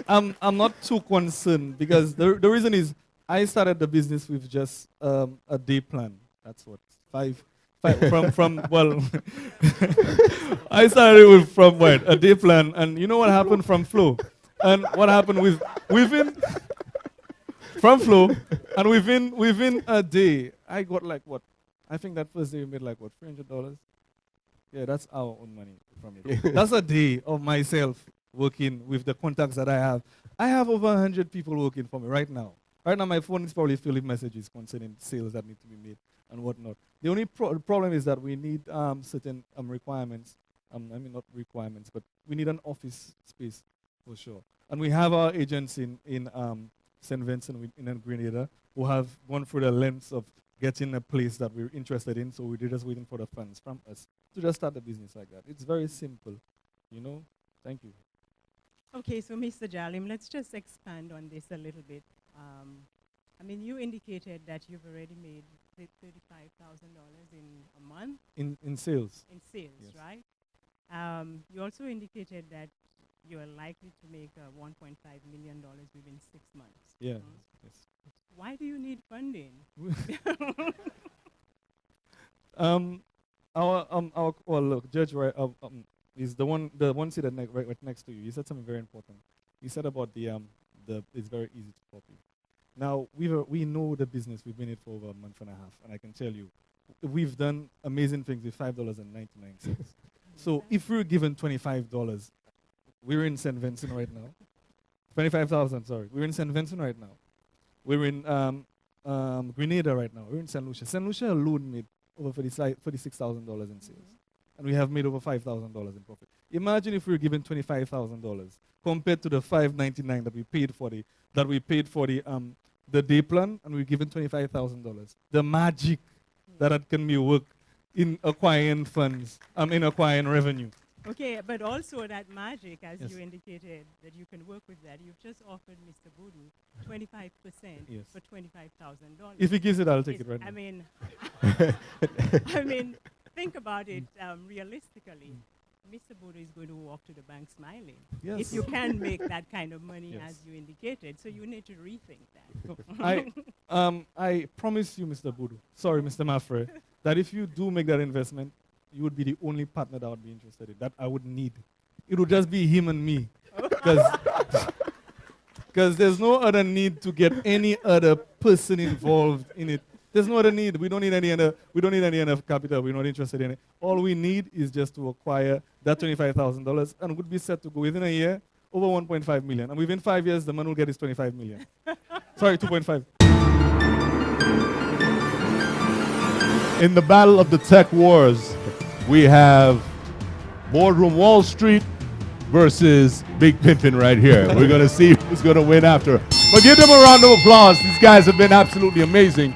I'm not too concerned, because the reason is I started the business with just a day plan. That's what, five from well, I started from what, a day plan, and you know what happened from flow, and what happened within from flow, and within a day I got like what, I think that first day we made like what, $300. Yeah, that's our own money from it. That's a day of myself working with the contacts that I have. I have over 100 people working for me right now. Right now, my phone is probably filled with messages concerning sales that need to be made and whatnot. The only problem is that we need certain requirements. I mean, not requirements, but we need an office space for sure. And we have our agents in St. Vincent in Grenada who have gone through the lengths of getting a place that we're interested in. So we're just waiting for the funds from us to just start the business like that. It's very simple, Thank you. Okay, so Mr. Jallim, let's just expand on this a little bit. I mean, you indicated that you've already made $35,000 in a month. In sales. In sales, yes. Right? You also indicated that you are likely to make $1.5 million within 6 months. Yeah. Yes. Why do you need need funding. Well, look, Judge, right, is the one seated right next to you. You said something very important. You said about the it's very easy to copy. Now we know the business. We've been in it for over a month and a half, and I can tell you, we've done amazing things with $5.99. So if we were given $25, we're in St. Vincent right now. 25,000, sorry. We're in St. Vincent right now. We're in Grenada right now. We're in St. Lucia. St. Lucia alone made over $46,000 in sales. And we have made over $5,000 in profit. Imagine if we were given $25,000 compared to the $5.99 that we paid for the day plan, and we were given $25,000. The magic that can be worked in acquiring funds, in acquiring revenue. Okay, but also that magic, as Yes. you indicated, that you can work with that. You've just offered Mr. Boodoo 25% Yes. for $25,000. If he gives it, I'll take it right now. I mean, think about it realistically. Mr. Boodoo is going to walk to the bank smiling. Yes. If you can make that kind of money Yes. as you indicated. So you need to rethink that. I promise you, Mr. Boodoo, sorry, Mr. Maffrey, that if you do make that investment, you would be the only partner that I would be interested in, that I would need. It would just be him and me. Because there's no other need to get any other person involved in it. There's no other need. We don't need any other capital. We're not interested in it. All we need is just to acquire that $25,000 and would be set to go within a year over 1.5 million. And within 5 years, the man will get his 25 million. Sorry, 2.5. In the battle of the tech wars, we have Boardroom Wall Street versus Big Pimpin' right here. We're going to see who's going to win after. But give them a round of applause. These guys have been absolutely amazing.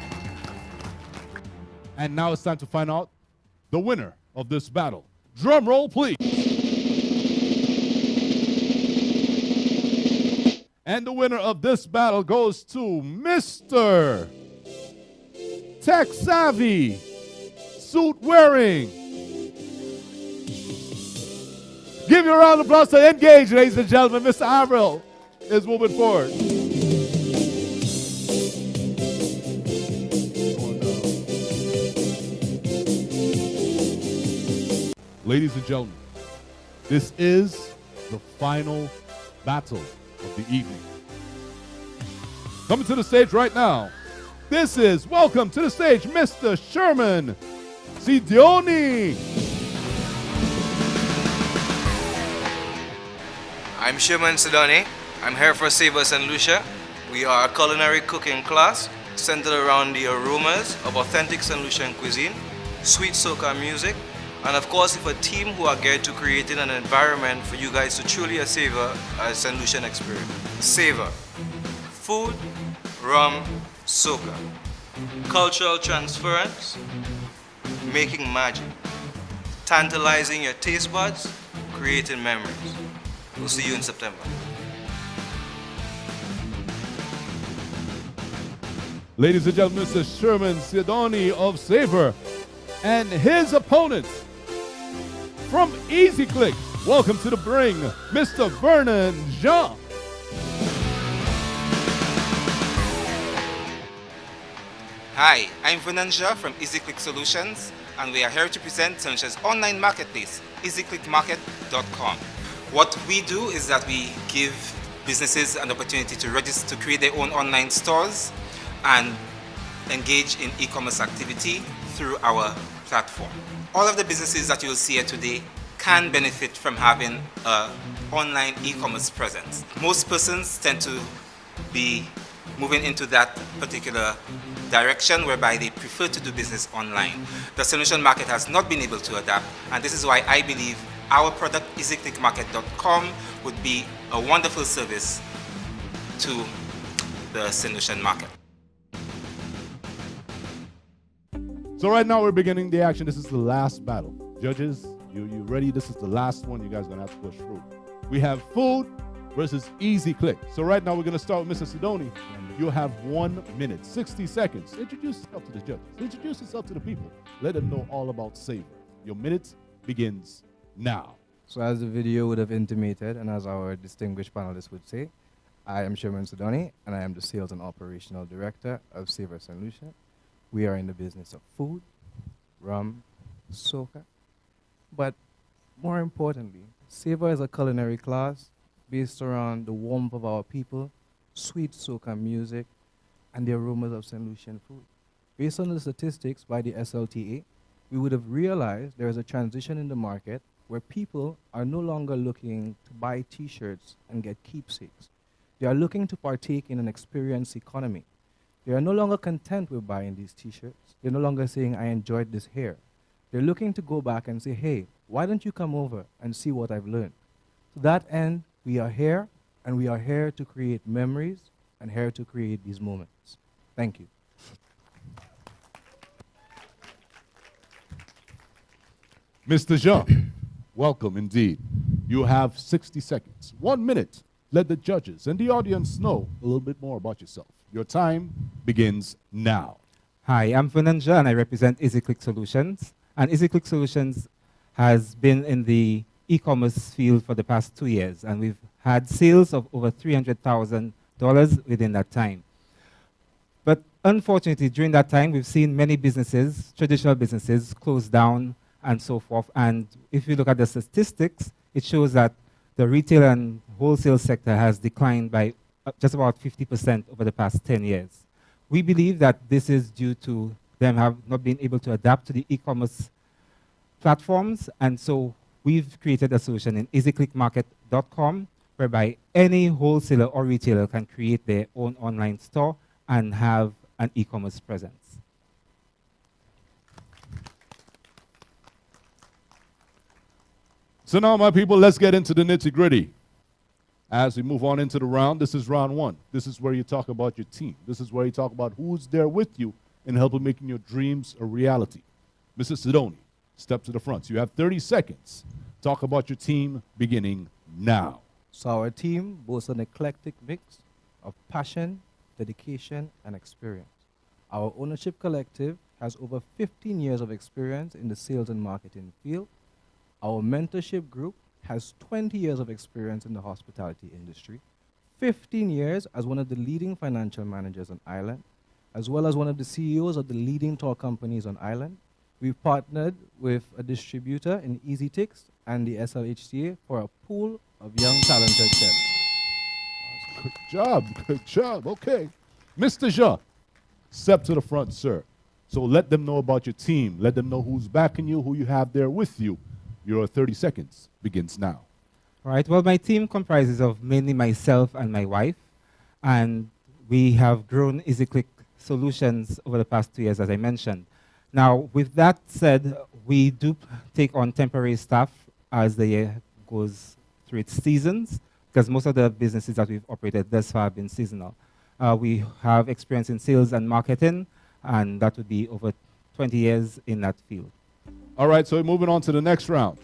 And now it's time to find out the winner of this battle. Drum roll, please. And the winner of this battle goes to Mr. Tech Savvy, Suit Wearing. Give your round of applause to Ngage, ladies and gentlemen. Mr. Avril is moving forward. Ladies and gentlemen, this is the final battle of the evening. Coming to the stage right now, this is, welcome to the stage, Mr. Sherman, Sidonie. I'm Sherman Sidonie. I'm here for Saveur and Lucia. We are a culinary cooking class centered around the aromas of authentic St. Lucian cuisine, sweet soca music, and of course with a team who are geared to creating an environment for you guys to truly savor a St. Lucian experience. Savor. Food, rum, soca. Cultural transference, making magic. Tantalizing your taste buds, creating memories. We'll see you in September. Ladies and gentlemen, Mr. Sherman Sidonie of Saveur and his opponent from Easy Click. Welcome to the ring, Mr. Vernon Jean. Hi, I'm Vernon Jean from EasyClick Solutions, and we are here to present St. Lucia's online marketplace, easyclickmarket.com. What we do is that we give businesses an opportunity to register, to create their own online stores and engage in e-commerce activity through our platform. All of the businesses that you will see here today can benefit from having an online e-commerce presence. Most persons tend to be moving into that particular direction whereby they prefer to do business online. The St. Lucian market has not been able to adapt, and this is why I believe our product, easyclickmarket.com, would be a wonderful service to the St. Lucian market. So right now we're beginning the action. This is the last battle. Judges, you ready? This is the last one you guys are going to have to push through. We have food versus Easy Click. So right now we're going to start with Mr. Sidonie. You'll have 1 minute, 60 seconds. Introduce yourself to the judges. Introduce yourself to the people. Let them know all about Saveur. Your minute begins now. So as the video would have intimated, and as our distinguished panelists would say, I am Sherman Sidonie, and I am the Sales and Operational Director of Saveur St. Lucia. We are in the business of food, rum, soca, but more importantly, Saveur is a culinary class based around the warmth of our people, sweet soca music, and the aromas of St. Lucian food. Based on the statistics by the SLTA, we would have realized there is a transition in the market where people are no longer looking to buy t-shirts and get keepsakes. They are looking to partake in an experience economy. They are no longer content with buying these t-shirts. They're no longer saying, I enjoyed this hair. They're looking to go back and say, hey, why don't you come over and see what I've learned? To that end, we are here, and we are here to create memories and here to create these moments. Thank you. Mr. Jean, welcome indeed. You have 60 seconds. 1 minute. Let the judges and the audience know a little bit more about yourself. Your time begins now. Hi, I'm Vernon and I represent EasyClick Solutions. And EasyClick Solutions has been in the e-commerce field for the past 2 years, and we've had sales of over $300,000 within that time. But unfortunately, during that time, we've seen many businesses, traditional businesses, close down and so forth. And if you look at the statistics, it shows that the retail and wholesale sector has declined by just about 50% over the past 10 years. We believe that this is due to them have not been able to adapt to the e-commerce platforms, and so we've created a solution in easyclickmarket.com whereby any wholesaler or retailer can create their own online store and have an e-commerce presence. So now, my people, let's get into the nitty-gritty. As we move on into the round, this is round one. This is where you talk about your team. This is where you talk about who's there with you in helping making your dreams a reality. Mrs. Sidonie, step to the front. You have 30 seconds. Talk about your team beginning now. So our team boasts an eclectic mix of passion, dedication, and experience. Our ownership collective has over 15 years of experience in the sales and marketing field. Our mentorship group has 20 years of experience in the hospitality industry, 15 years as one of the leading financial managers on Island, as well as one of the CEOs of the leading tour companies on Island. We've partnered with a distributor in EasyTix and the SLHCA for a pool of young talented chefs. Good job, good job. Okay. Mr. Jean, step to the front, sir. So let them know about your team. Let them know who's backing you, who you have there with you. Your 30 seconds begins now. All right, well, my team comprises of mainly myself and my wife, and we have grown EasyClick Solutions over the past 2 years, as I mentioned. Now, with that said, we do take on temporary staff as the year goes through its seasons, because most of the businesses that we've operated thus far have been seasonal. We have experience in sales and marketing, and that would be over 20 years in that field. All right, so moving on to the next round.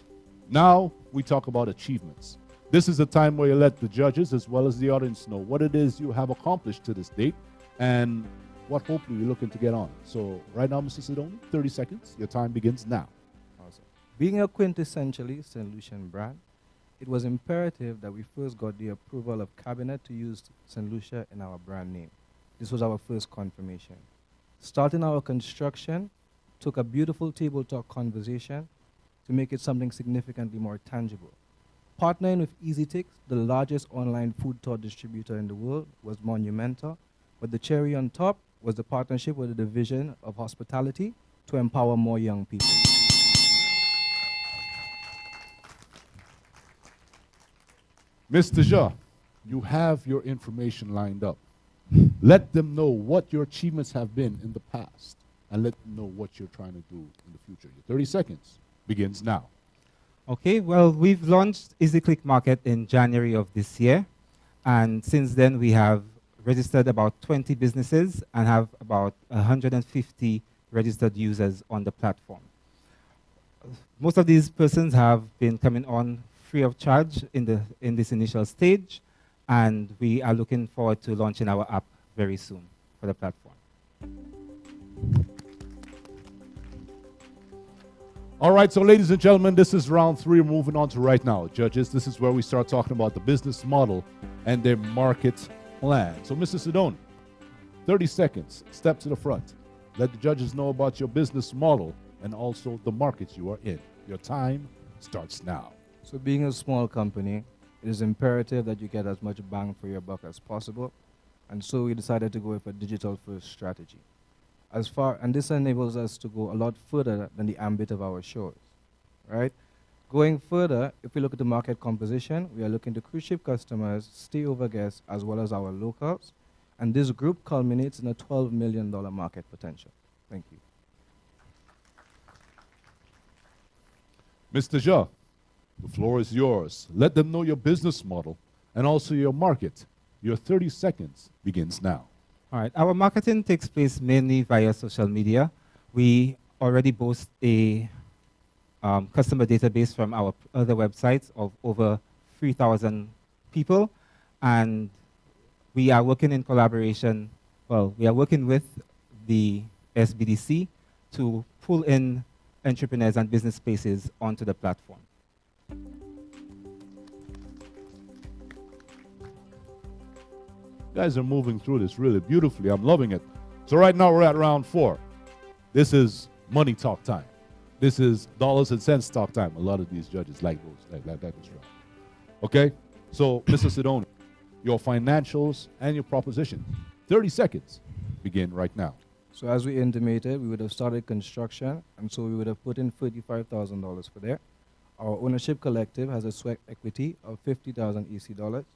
Now we talk about achievements. This is a time where you let the judges as well as the audience know what it is you have accomplished to this date and what hopefully you're looking to get on. So right now, Mr. Sidonie, 30 seconds. Your time begins now. Awesome. Being a quintessentially St. Lucian brand, it was imperative that we first got the approval of Cabinet to use St. Lucia in our brand name. This was our first confirmation. Starting our construction, took a beautiful table talk conversation to make it something significantly more tangible. Partnering with EasyTix, the largest online food tour distributor in the world, was monumental, but the cherry on top was the partnership with the Division of Hospitality to empower more young people. Mr. Jean, you have your information lined up. Let them know what your achievements have been in the past, and let them know what you're trying to do in the future. Your 30 seconds begins now. Okay, well, we've launched EasyClick Market in January of this year, and since then we have registered about 20 businesses and have about 150 registered users on the platform. Most of these persons have been coming on free of charge in this initial stage, and we are looking forward to launching our app very soon for the platform. All right, so ladies and gentlemen, this is round three. We're moving on to right now. Judges, this is where we start talking about the business model and their market plan. So, Mr. Sidonie, 30 seconds, step to the front. Let the judges know about your business model and also the markets you are in. Your time starts now. So being a small company, it is imperative that you get as much bang for your buck as possible. And so we decided to go with a digital first strategy. And this enables us to go a lot further than the ambit of our shows, right? Going further, if we look at the market composition, we are looking to cruise ship customers, stayover guests, as well as our locals. And this group culminates in a $12 million market potential. Thank you. Mr. Jha, the floor is yours. Let them know your business model and also your market. Your 30 seconds begins now. All right. Our marketing takes place mainly via social media. We already boast a customer database from our other websites of over 3,000 people. And we are working in collaboration. Well, we are working with the SBDC to pull in entrepreneurs and business spaces onto the platform. You guys are moving through this really beautifully. I'm loving it. So right now we're at round 4. This is money talk time. This is dollars and cents talk time. A lot of these judges like those, like this round. Okay? So, Mr. Sidonie, your financials and your proposition. 30 seconds begin right now. So as we intimated, we would have started construction, and so we would have put in $35,000 for there. Our ownership collective has a sweat equity of 50,000 EC dollars.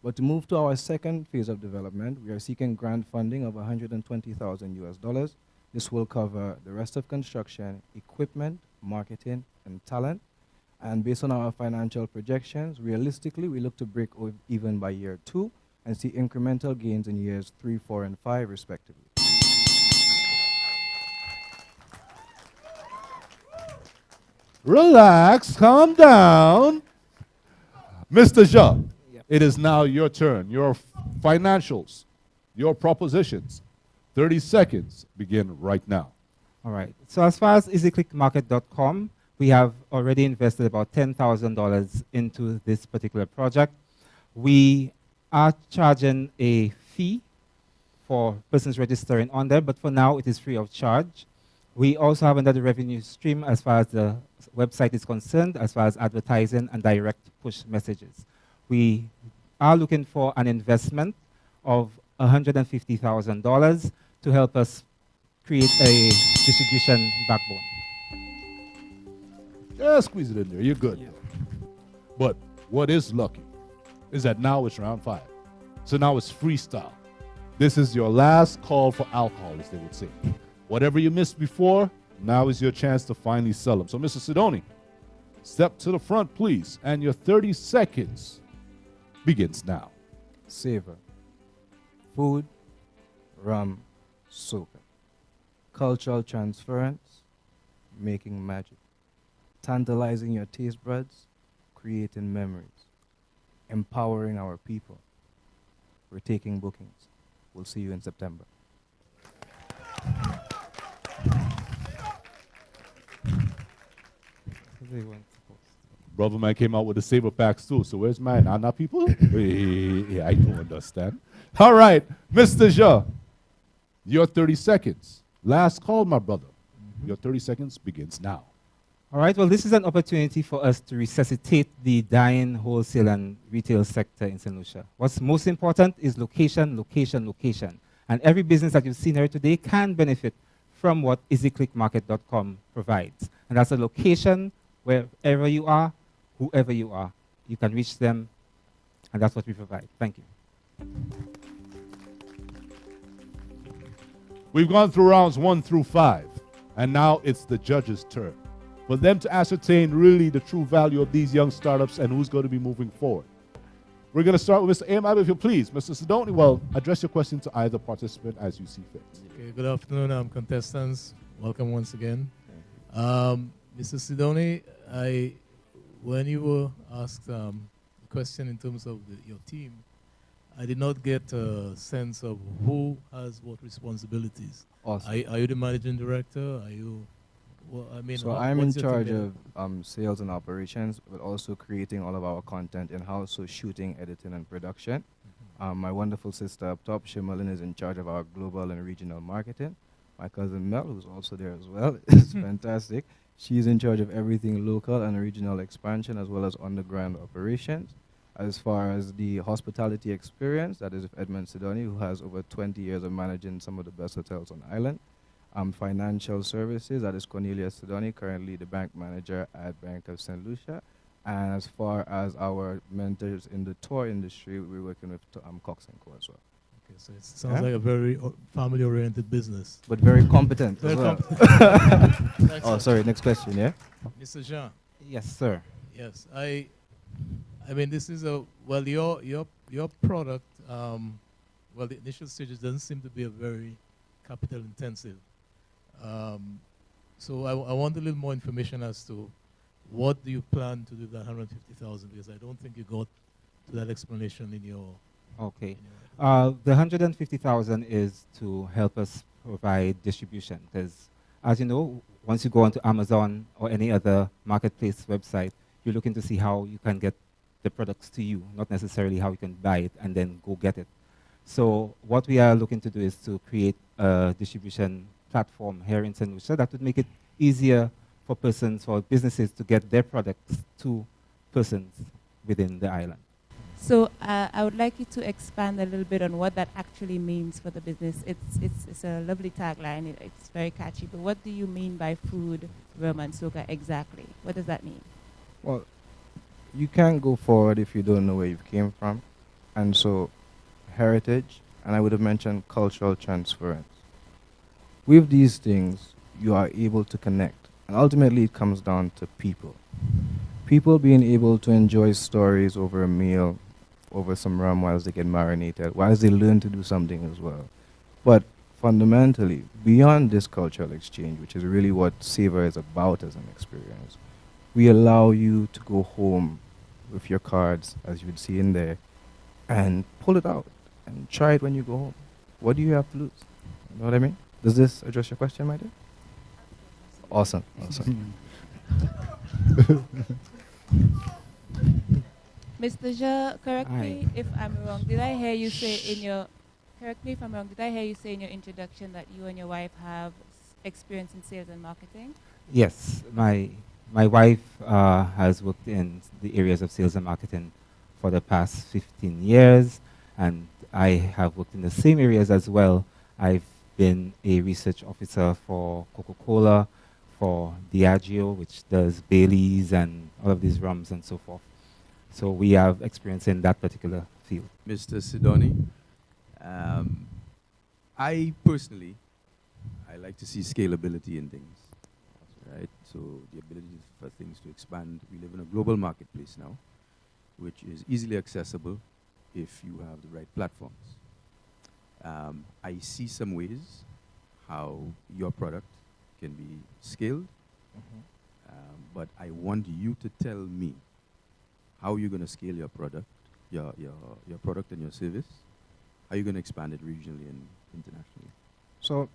But to move to our second phase of development, we are seeking grant funding of 120,000 US dollars. This will cover the rest of construction, equipment, marketing, and talent. And based on our financial projections, realistically, we look to break even by year 2 and see incremental gains in years 3, 4, and 5, respectively. Relax, calm down. Mr. Jha, it is now your turn. Your financials, your propositions. 30 seconds begin right now. All right. So as far as easyclickmarket.com, we have already invested about $10,000 into this particular project. We are charging a fee for persons registering on there, but for now it is free of charge. We also have another revenue stream as far as the website is concerned, as far as advertising and direct push messages. We are looking for an investment of $150,000 to help us create a distribution backbone. Yeah, squeeze it in there. You're good. Yeah. But what is lucky is that now it's round 5. So now it's freestyle. This is your last call for alcohol, as they would say. Whatever you missed before, now is your chance to finally sell them. So, Mr. Sidonie, step to the front, please. And your 30 seconds begins now. Saveur. Food, rum, soca. Cultural transference, making magic. Tantalizing your taste buds, creating memories. Empowering our people. We're taking bookings. We'll see you in September. Brother man came out with the Saveur packs too. So where's mine? Hanna people? Yeah, I don't understand. All right, Mr. Jha, your 30 seconds. Last call, my brother. Your 30 seconds begins now. All right, well, this is an opportunity for us to resuscitate the dying wholesale and retail sector in St. Lucia. What's most important is location, location, location. And every business that you've seen here today can benefit from what easyclickmarket.com provides. And that's a location wherever you are, whoever you are. You can reach them, and that's what we provide. Thank you. We've gone through rounds 1 through 5, and now it's the judges' turn for them to ascertain really the true value of these young startups and who's going to be moving forward. We're going to start with Mr. Ahmad, if you please. Mr. Sidonie, well, address your question to either participant as you see fit. Okay, good afternoon, contestants. Welcome once again. Mr. Sidonie, when you were asked a question in terms of your team, I did not get a sense of who has what responsibilities. Awesome. Are you the managing director? Are you? Well, I mean, so I'm in charge of sales and operations, but also creating all of our content in-house, so shooting, editing, and production. My wonderful sister up top, Sherman, is in charge of our global and regional marketing. My cousin Mel, who's also there as well, is fantastic. She's in charge of everything local and regional expansion as well as underground operations. As far as the hospitality experience, that is with Edmund Sidonie, who has over 20 years of managing some of the best hotels on the island. Financial services, that is Cornelia Sidonie, currently the bank manager at Bank of St. Lucia. And as far as our mentors in the tour industry, we're working with Cox & Co as well. Okay, so it sounds like a very family-oriented business. But very competent Very as well. competent. Oh, sorry, next question, yeah? Mr. Jean. Yes, sir. Yes, I mean, this is well, your product, well, the initial stages doesn't seem to be a very capital intensive. So I want a little more information as to what do you plan to do with that 150,000, because I don't think you got to that explanation in your. Okay. The 150,000 is to help us provide distribution, because as you know, once you go onto Amazon or any other marketplace website, you're looking to see how you can get the products to you, not necessarily how you can buy it and then go get it. So what we are looking to do is to create a distribution platform here in St. Lucia that would make it easier for persons or businesses to get their products to persons within the island. So I would like you to expand a little bit on what that actually means for the business. It's a lovely tagline. It's very catchy. But what do you mean by food, rum, and soca exactly? What does that mean? Well, you can't go forward if you don't know where you came from. And so heritage, and I would have mentioned cultural transference. With these things, you are able to connect. And ultimately, it comes down to people. People being able to enjoy stories over a meal, over some rum whilst they get marinated, whilst they learn to do something as well. But fundamentally, beyond this cultural exchange, which is really what Saveur is about as an experience, we allow you to go home with your cards, as you would see in there, and pull it out and try it when you go home. What do you have to lose? You know what I mean? Does this address your question, my dear? Awesome. Awesome. Mr. Ja, correct me Aye. if I'm wrong. Did I hear you say in your correct me if I'm wrong? Did I hear you say in your introduction that you and your wife have experience in sales and marketing? Yes, my wife has worked in the areas of sales and marketing for the past 15 years, and I have worked in the same areas as well. I've been a research officer for Coca-Cola, for Diageo, which does Baileys and all of these rums and so forth. So we have experience in that particular field. Mr. Sidonie, I personally, I like to see scalability in things, right? So the ability for things to expand. We live in a global marketplace now, which is easily accessible if you have the right platforms. I see some ways how your product can be scaled, but I want you to tell me how you're going to scale your product, your product and your service. How are you going to expand it regionally and internationally? So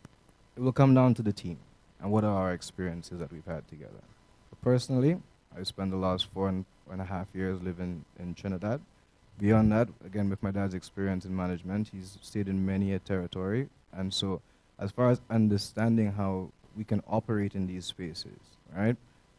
it will come down to the team and what are our experiences that we've had together. Personally, I spent the last 4.5 years living in Trinidad. Beyond that, again, with my dad's experience in management, he's stayed in many a territory. And so as far as understanding how we can operate in these spaces, right,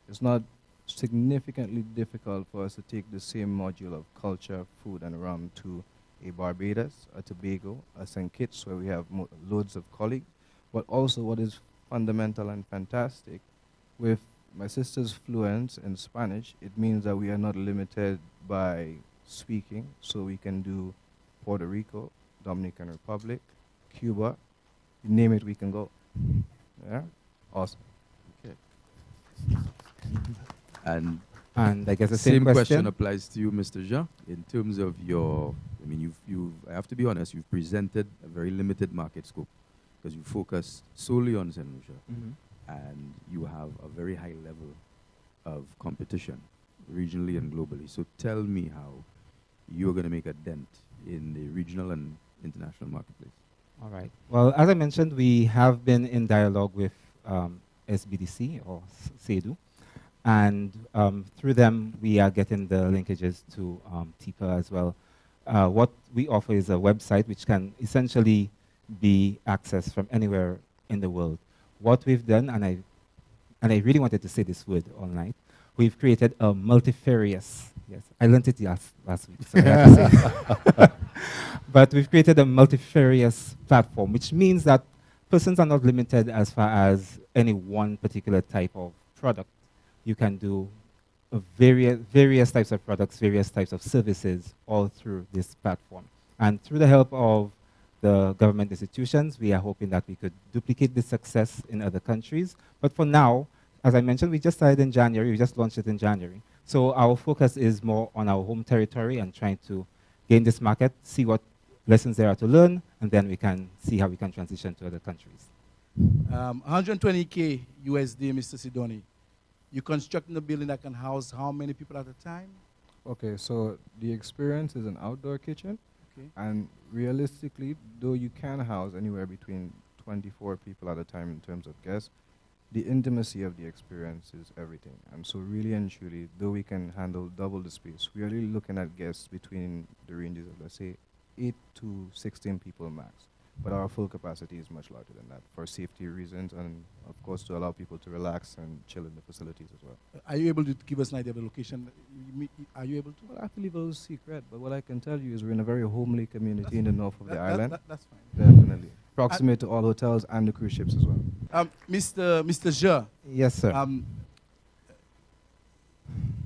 it's not significantly difficult for us to take the same module of culture, food, and rum to a Barbados, a Tobago, a St. Kitts, where we have loads of colleagues. But also what is fundamental and fantastic, with my sister's fluence in Spanish, it means that we are not limited by speaking, so we can do Puerto Rico, Dominican Republic, Cuba, you name it, we can go. Yeah? Awesome. Okay. And I guess the same same question applies to you, Mr. Jean, in terms of your, I mean, I have to be honest, you've presented a very limited market scope because you focus solely on St. Lucia, and you have a very high level of competition regionally and globally. So tell me how you're going to make a dent in the regional and international marketplace. All right. Well, as I mentioned, we have been in dialogue with SBDC or SEDU, and through them we are getting the linkages to TIPA as well. what we offer is a website which can essentially be accessed from anywhere in the world. What we've done, and I really wanted to say this word all night, we've created a multifarious, yes, I learned it last week, so I have to say it. But we've created a multifarious platform, which means that persons are not limited as far as any one particular type of product. You can do various types of products, various types of services, all through this platform. And through the help of the government institutions, we are hoping that we could duplicate this success in other countries. But for now, as I mentioned, we just started in January, we just launched it in January. So our focus is more on our home territory and trying to gain this market, see what lessons there are to learn, and then we can see how we can transition to other countries. 120K USD, Mr. Sidonie. You constructing a building that can house how many people at a time? Okay, so the experience is an outdoor kitchen. Okay. And realistically, though you can house anywhere between 24 people at a time in terms of guests, the intimacy of the experience is everything. And so really and truly, though we can handle double the space, we are really looking at guests between the ranges of, let's say, 8 to 16 people max. But our full capacity is much larger than that for safety reasons and, of course, to allow people to relax and chill in the facilities as well. Are you able to give us an idea of the location? Are you able to? Well, I believe it was secret, but what I can tell you is we're in a very homely community in the north of the island. That's fine. Definitely. Proximate to all hotels and the cruise ships as well. Mr. Zhe. Yes, sir.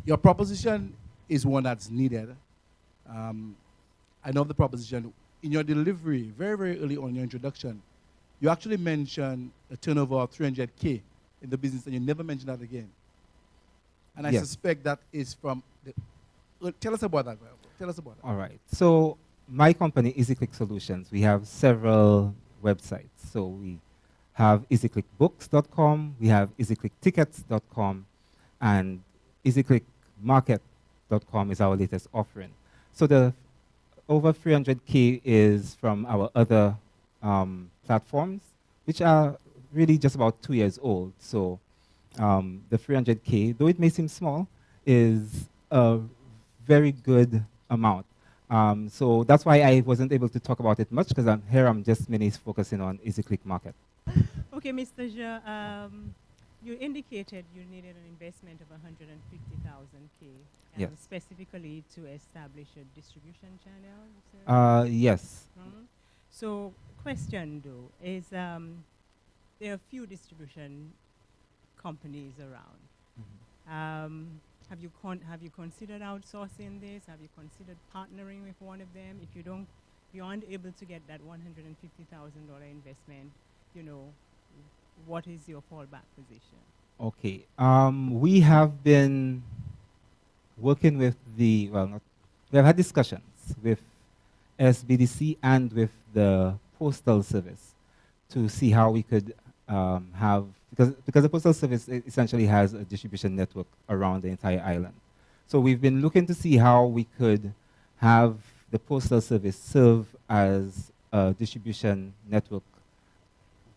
Your proposition is one that's needed. I know the proposition. In your delivery, very, very early on in your introduction, you actually mentioned a turnover of 300K in the business, and you never mentioned that again. And I suspect that is from the... tell us about that. Tell us about that. All right. So my company, EasyClick Solutions, we have several websites. So we have easyclickbooks.com, we have easyclicktickets.com, and easyclickmarket.com is our latest offering. So the over 300K is from our other platforms, which are really just about 2 years old. So the 300K, though it may seem small, is a very good amount. So that's why I wasn't able to talk about it much, because I'm just mainly focusing on EasyClick Market. Okay, Mr. Zhe, you indicated you needed an investment of 150,000K. Yes. Specifically to establish a distribution channel? Yes. So, question though, is there are a few distribution companies around. Have you considered outsourcing this? Have you considered partnering with one of them? If you aren't able to get that $150,000 investment, what is your fallback position? Okay. We have been working with we have had discussions with SBDC and with the Postal Service to see how we could have, because the Postal Service essentially has a distribution network around the entire island. So we've been looking to see how we could have the Postal Service serve as a distribution network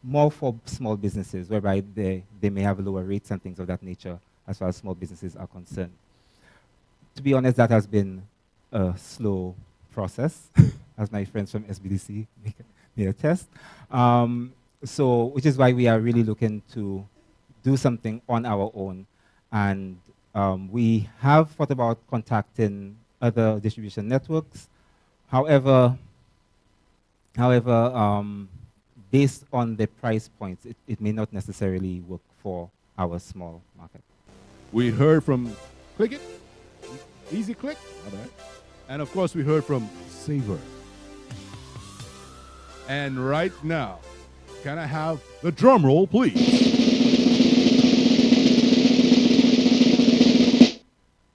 more for small businesses, whereby they may have lower rates and things of that nature as far as small businesses are concerned. To be honest, that has been a slow process, as my friends from SBDC may attest. So, which is why we are really looking to do something on our own. And we have thought about contacting other distribution networks. However, based on the price points, it may not necessarily work for our small market. We heard from Click It, Easy Click, and of course we heard from Saveur. And right now, can I have the drum roll, please?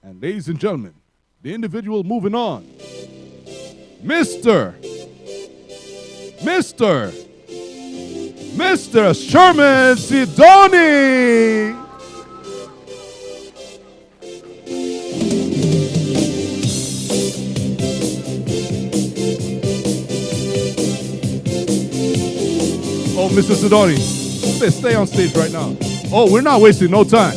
And ladies and gentlemen, the individual moving on, Mr. Sherman Sidonie. Oh, Mr. Sidonie, stay on stage right now. Oh, we're not wasting no time.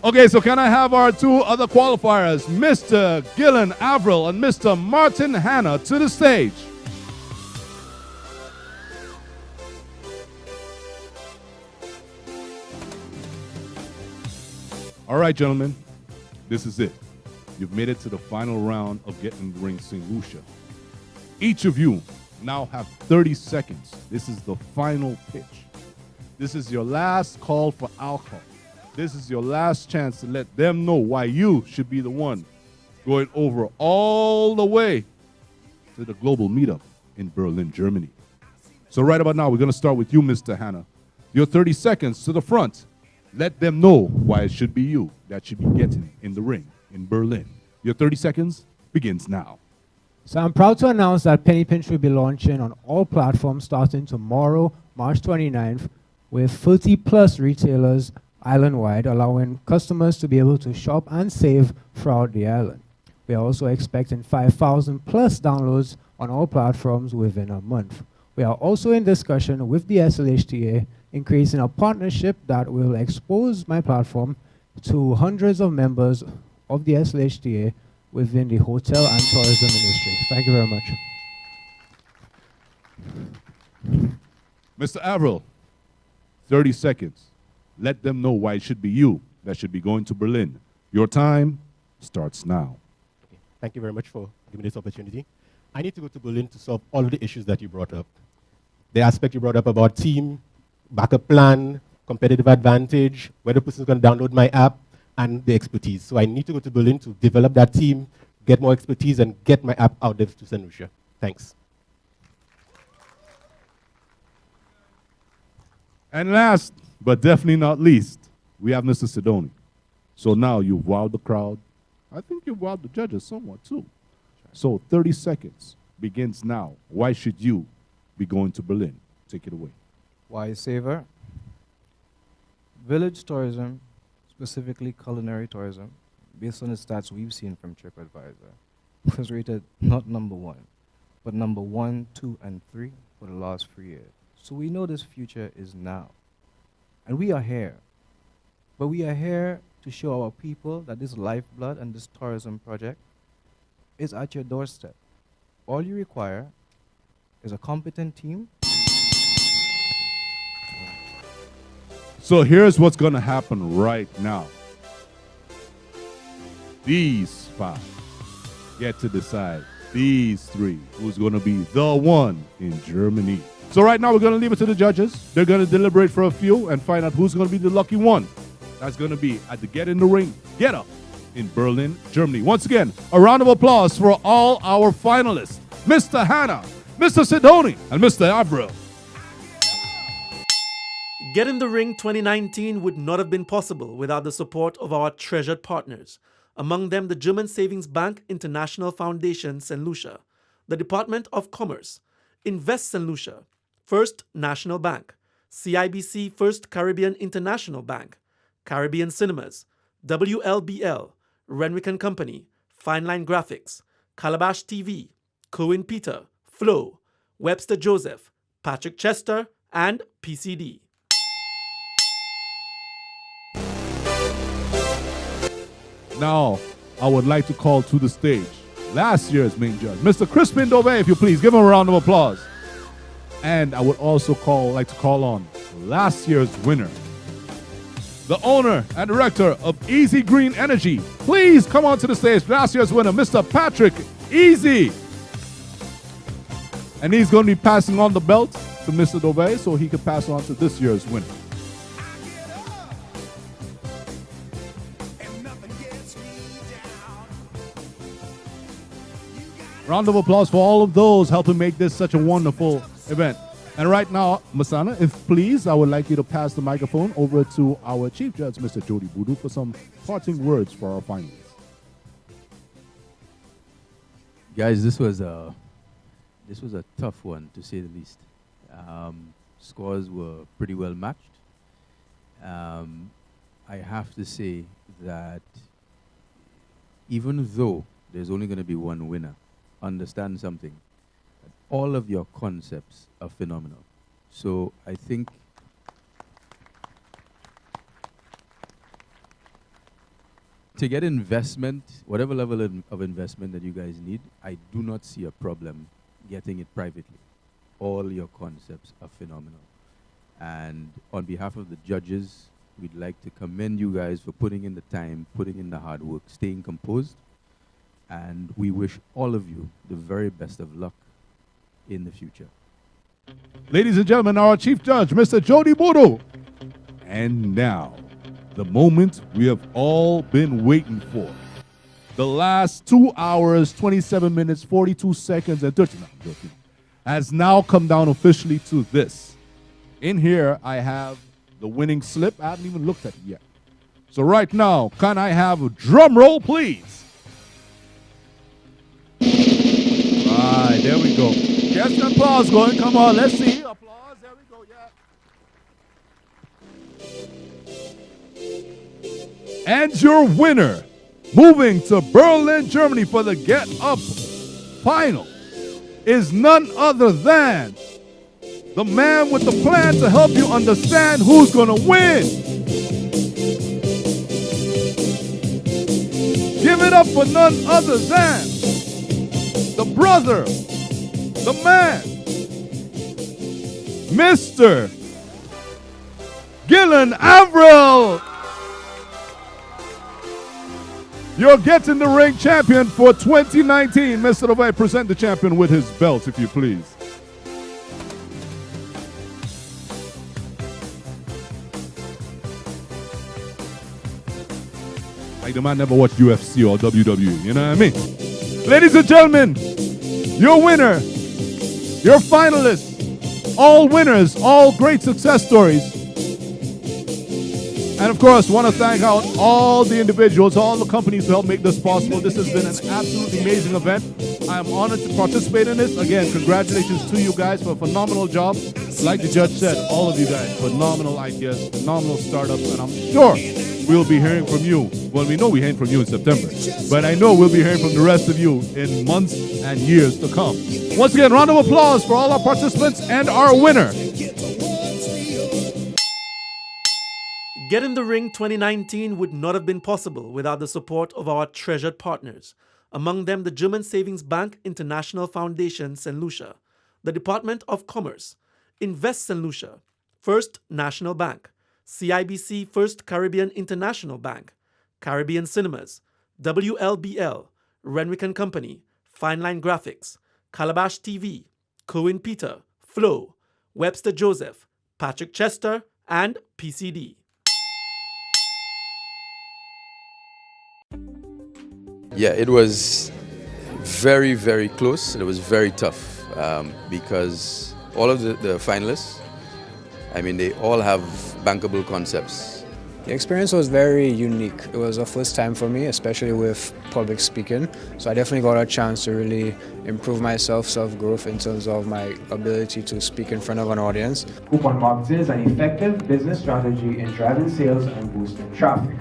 Okay, so can I have our two other qualifiers, Mr. Gilland Avril and Mr. Martin Hanna, to the stage? All right, gentlemen, this is it. You've made it to the final round of Getting in the Ring St. Lucia. Each of you now have 30 seconds. This is the final pitch. This is your last call for alcohol. This is your last chance to let them know why you should be the one going over all the way to the global meetup in Berlin, Germany. So right about now, we're going to start with you, Mr. Hanna. Your 30 seconds to the front. Let them know why it should be you that should be getting in the ring in Berlin. Your 30 seconds begins now. So I'm proud to announce that Penny Pinch will be launching on all platforms starting tomorrow, March 29th, with 30+ retailers island-wide, allowing customers to be able to shop and save throughout the island. We are also expecting 5,000+ downloads on all platforms within a month. We are also in discussion with the SLHTA in creating a partnership that will expose my platform to hundreds of members of the SLHTA within the hotel and tourism industry. Thank you very much. Mr. Avril, 30 seconds. Let them know why it should be you that should be going to Berlin. Your time starts now. Okay. Thank you very much for giving me this opportunity. I need to go to Berlin to solve all of the issues that you brought up. The aspect you brought up about team, backup plan, competitive advantage, whether the person's going to download my app, and the expertise. So I need to go to Berlin to develop that team, get more expertise, and get my app out there to St. Lucia. Thanks. And last, but definitely not least, we have Mr. Sidonie. So now you've wowed the crowd. I think you've wowed the judges somewhat too. So 30 seconds begins now. Why should you be going to Berlin? Take it away. Why Saveur? Village tourism, specifically culinary tourism, based on the stats we've seen from TripAdvisor, was rated not number 1, but number 1, 2, and 3 for the last 3 years. So we know this future is now. And we are here. But we are here to show our people that this lifeblood and this tourism project is at your doorstep. All you require is a competent team. So here's what's going to happen right now. These 5 get to decide, these 3, who's going to be the one in Germany. So right now we're going to leave it to the judges. They're going to deliberate for a few and find out who's going to be the lucky one. That's going to be at the Get in the Ring Get Up in Berlin, Germany. Once again, a round of applause for all our finalists, Mr. Hanna, Mr. Sidonie, and Mr. Avril. Get in the Ring 2019 would not have been possible without the support of our treasured partners, among them the German Savings Bank International Foundation St. Lucia, the Department of Commerce, Invest St. Lucia, First National Bank, CIBC First Caribbean International Bank, Caribbean Cinemas, WLBL, Renwick & Company, Fine Line Graphics, Calabash TV, Cohen Peter, Flo, Webster Joseph, Patrick Chester, and PCD. Now, I would like to call to the stage last year's main judge, Mr. Crispin Dove, if you please. Give him a round of applause. And I would also like to call on last year's winner, the owner and director of Easy Green Energy. Please come on to the stage. Last year's winner, Mr. Patrick Easy. And he's going to be passing on the belt to Mr. Dove so he can pass on to this year's winner. Round of applause for all of those helping make this such a wonderful event. And right now, Masana, if please, I would like you to pass the microphone over to our Chief Judge, Mr. Jody Boodoo, for some parting words for our finalists. Guys, this was a tough one, to say the least. Scores were pretty well matched. I have to say that even though there's only going to be one winner, understand something. All of your concepts are phenomenal. So I think To get investment, whatever level of investment that you guys need, I do not see a problem getting it privately. All your concepts are phenomenal. And on behalf of the judges, we'd like to commend you guys for putting in the time, putting in the hard work, staying composed. And we wish all of you the very best of luck in the future. Ladies and gentlemen, our Chief Judge, Mr. Jody Bodo. And now, the moment we have all been waiting for. The last 2 hours, 27 minutes, 42 seconds, and 30 has now come down officially to this. In here, I have the winning slip. I haven't even looked at it yet. So right now, can I have a drum roll, please? All right, there we go. Get some applause going. Come on, let's see. Applause. There we go. Yeah. And your winner, moving to Berlin, Germany for the Get Up final, is none other than the man with the plan to help you understand who's going to win. Give it up for none other than the brother, the man, Mr. Gilland Avril. Your Get in the Ring champion for 2019. Mr. Levi, present the champion with his belt, if you please. Like the man never watched UFC or WWE, you know what I mean? Ladies and gentlemen, your winner, your finalists, all winners, all great success stories. And of course, want to thank out all the individuals, all the companies who helped make this possible. This has been an absolutely amazing event. I am honored to participate in this. Again, congratulations to you guys for a phenomenal job. Like the judge said, all of you guys, phenomenal ideas, phenomenal startups, and I'm sure we'll be hearing from you. Well, we know we're hearing from you in September, but I know we'll be hearing from the rest of you in months and years to come. Once again, round of applause for all our participants and our winner. Get in the Ring 2019 would not have been possible without the support of our treasured partners, among them the German Savings Bank International Foundation St. Lucia, the Department of Commerce, Invest St. Lucia, First National Bank, CIBC First Caribbean International Bank, Caribbean Cinemas, WLBL, Renwick & Company, Fine Line Graphics, Calabash TV, Cohen Peter, Flo, Webster Joseph, Patrick Chester, and PCD. Yeah, it was very, very close. It was very tough because all of the finalists, I mean, they all have bankable concepts. The experience was very unique. It was a first time for me, especially with public speaking. So I definitely got a chance to really improve myself, self-growth in terms of my ability to speak in front of an audience. Coupon marketing is an effective business strategy in driving sales and boosting traffic.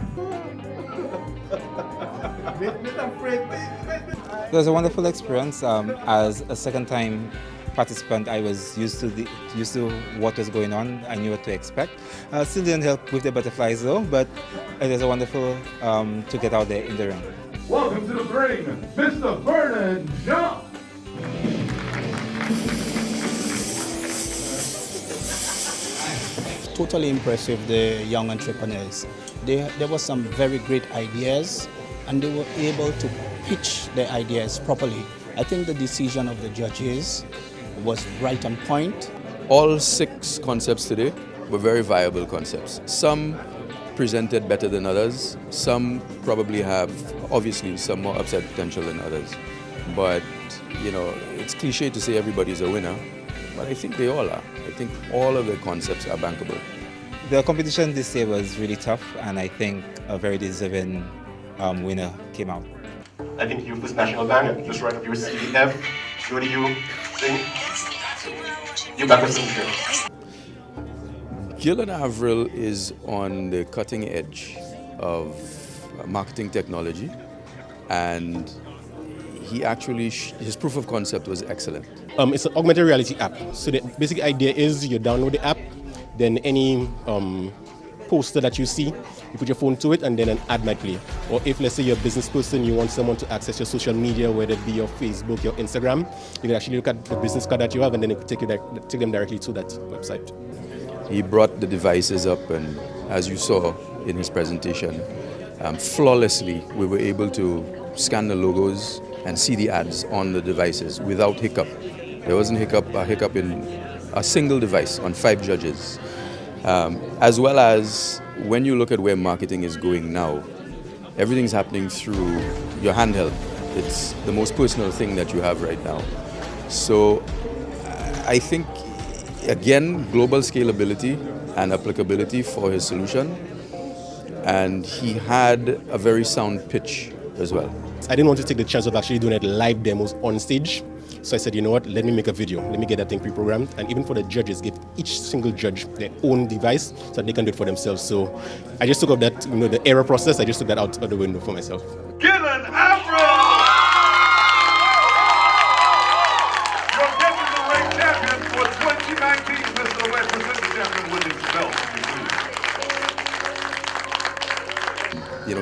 It was a wonderful experience. As a second-time participant, I was used to what was going on. I knew what to expect. Still didn't help with the butterflies though, but it was wonderful to get out there in the ring. Welcome to the ring, Mr. Vernon John. Totally impressive, the young entrepreneurs. There were some very great ideas, and they were able to pitch their ideas properly. I think the decision of the judges was right on point. All 6 concepts today were very viable concepts. Some presented better than others. Some probably have, obviously, some more upside potential than others. But, you know, it's cliche to say everybody's a winner, but I think they all are. I think all of the concepts are bankable. The competition this year was really tough, and I think a very deserving winner came out. I think you First National Bank, just write up your CDF, go to you, thing. You back with some Gilland Avril is on the cutting edge of marketing technology, and he actually, his proof of concept was excellent. It's an augmented reality app. So the basic idea is you download the app, then any poster that you see, You put your phone to it and then an ad might play. Or if, let's say, you're a business person, you want someone to access your social media, whether it be your Facebook, your Instagram, you can actually look at the business card that you have and then it could take them directly to that website. He brought the devices up, and as you saw in his presentation, flawlessly we were able to scan the logos and see the ads on the devices without hiccup. There wasn't a hiccup in a single device on 5 judges. As well as when you look at where marketing is going now, everything's happening through your handheld. It's the most personal thing that you have right now. So I think, again, global scalability and applicability for his solution. And he had a very sound pitch as well. I didn't want to take the chance of actually doing it live demos on stage. So I said, you know what, let me make a video. Let me get that thing pre-programmed. And even for the judges, give each single judge their own device so that they can do it for themselves. So I just took up that, the error process, I just took that out of the window for myself. Gilland Avril! Your Deputy Ring Champion for 2019, Mr. Representative Champion Williams Belt.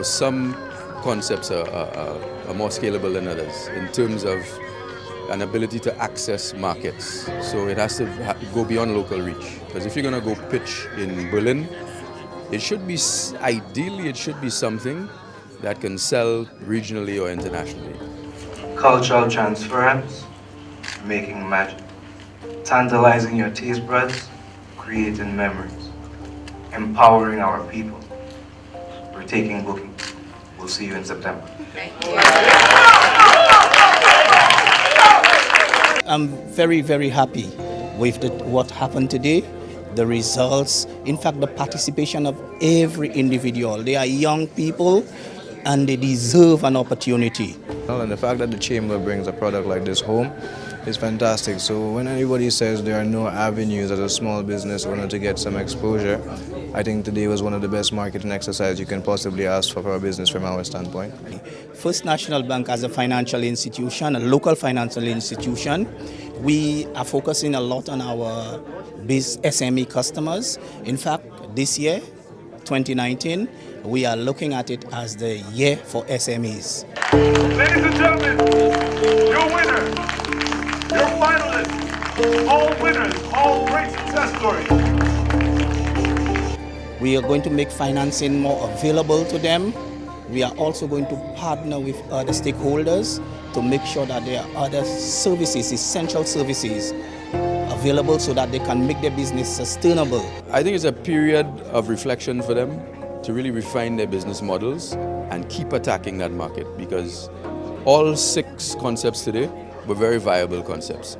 Some concepts are more scalable than others in terms of an ability to access markets. So it has to go beyond local reach. Because if you're going to go pitch in Berlin, ideally it should be something that can sell regionally or internationally. Cultural transference, making magic, tantalizing your taste buds, creating memories, empowering our people. We're taking bookings. We'll see you in September. I'm very, very happy with what happened today, the results, in fact, the participation of every individual. They are young people and they deserve an opportunity. Well, and the fact that the chamber brings a product like this home is fantastic. So when anybody says there are no avenues as a small business owner to get some exposure, I think today was one of the best marketing exercises you can possibly ask for a business from our standpoint. First National Bank as a financial institution, a local financial institution, we are focusing a lot on our SME customers. In fact, this year, 2019, we are looking at it as the year for SMEs. Ladies and gentlemen, your winner, your finalists, all winners, all great success stories. We are going to make financing more available to them. We are also going to partner with other stakeholders to make sure that there are other services, essential services, available so that they can make their business sustainable. I think it's a period of reflection for them to really refine their business models and keep attacking that market, because all 6 concepts today were very viable concepts.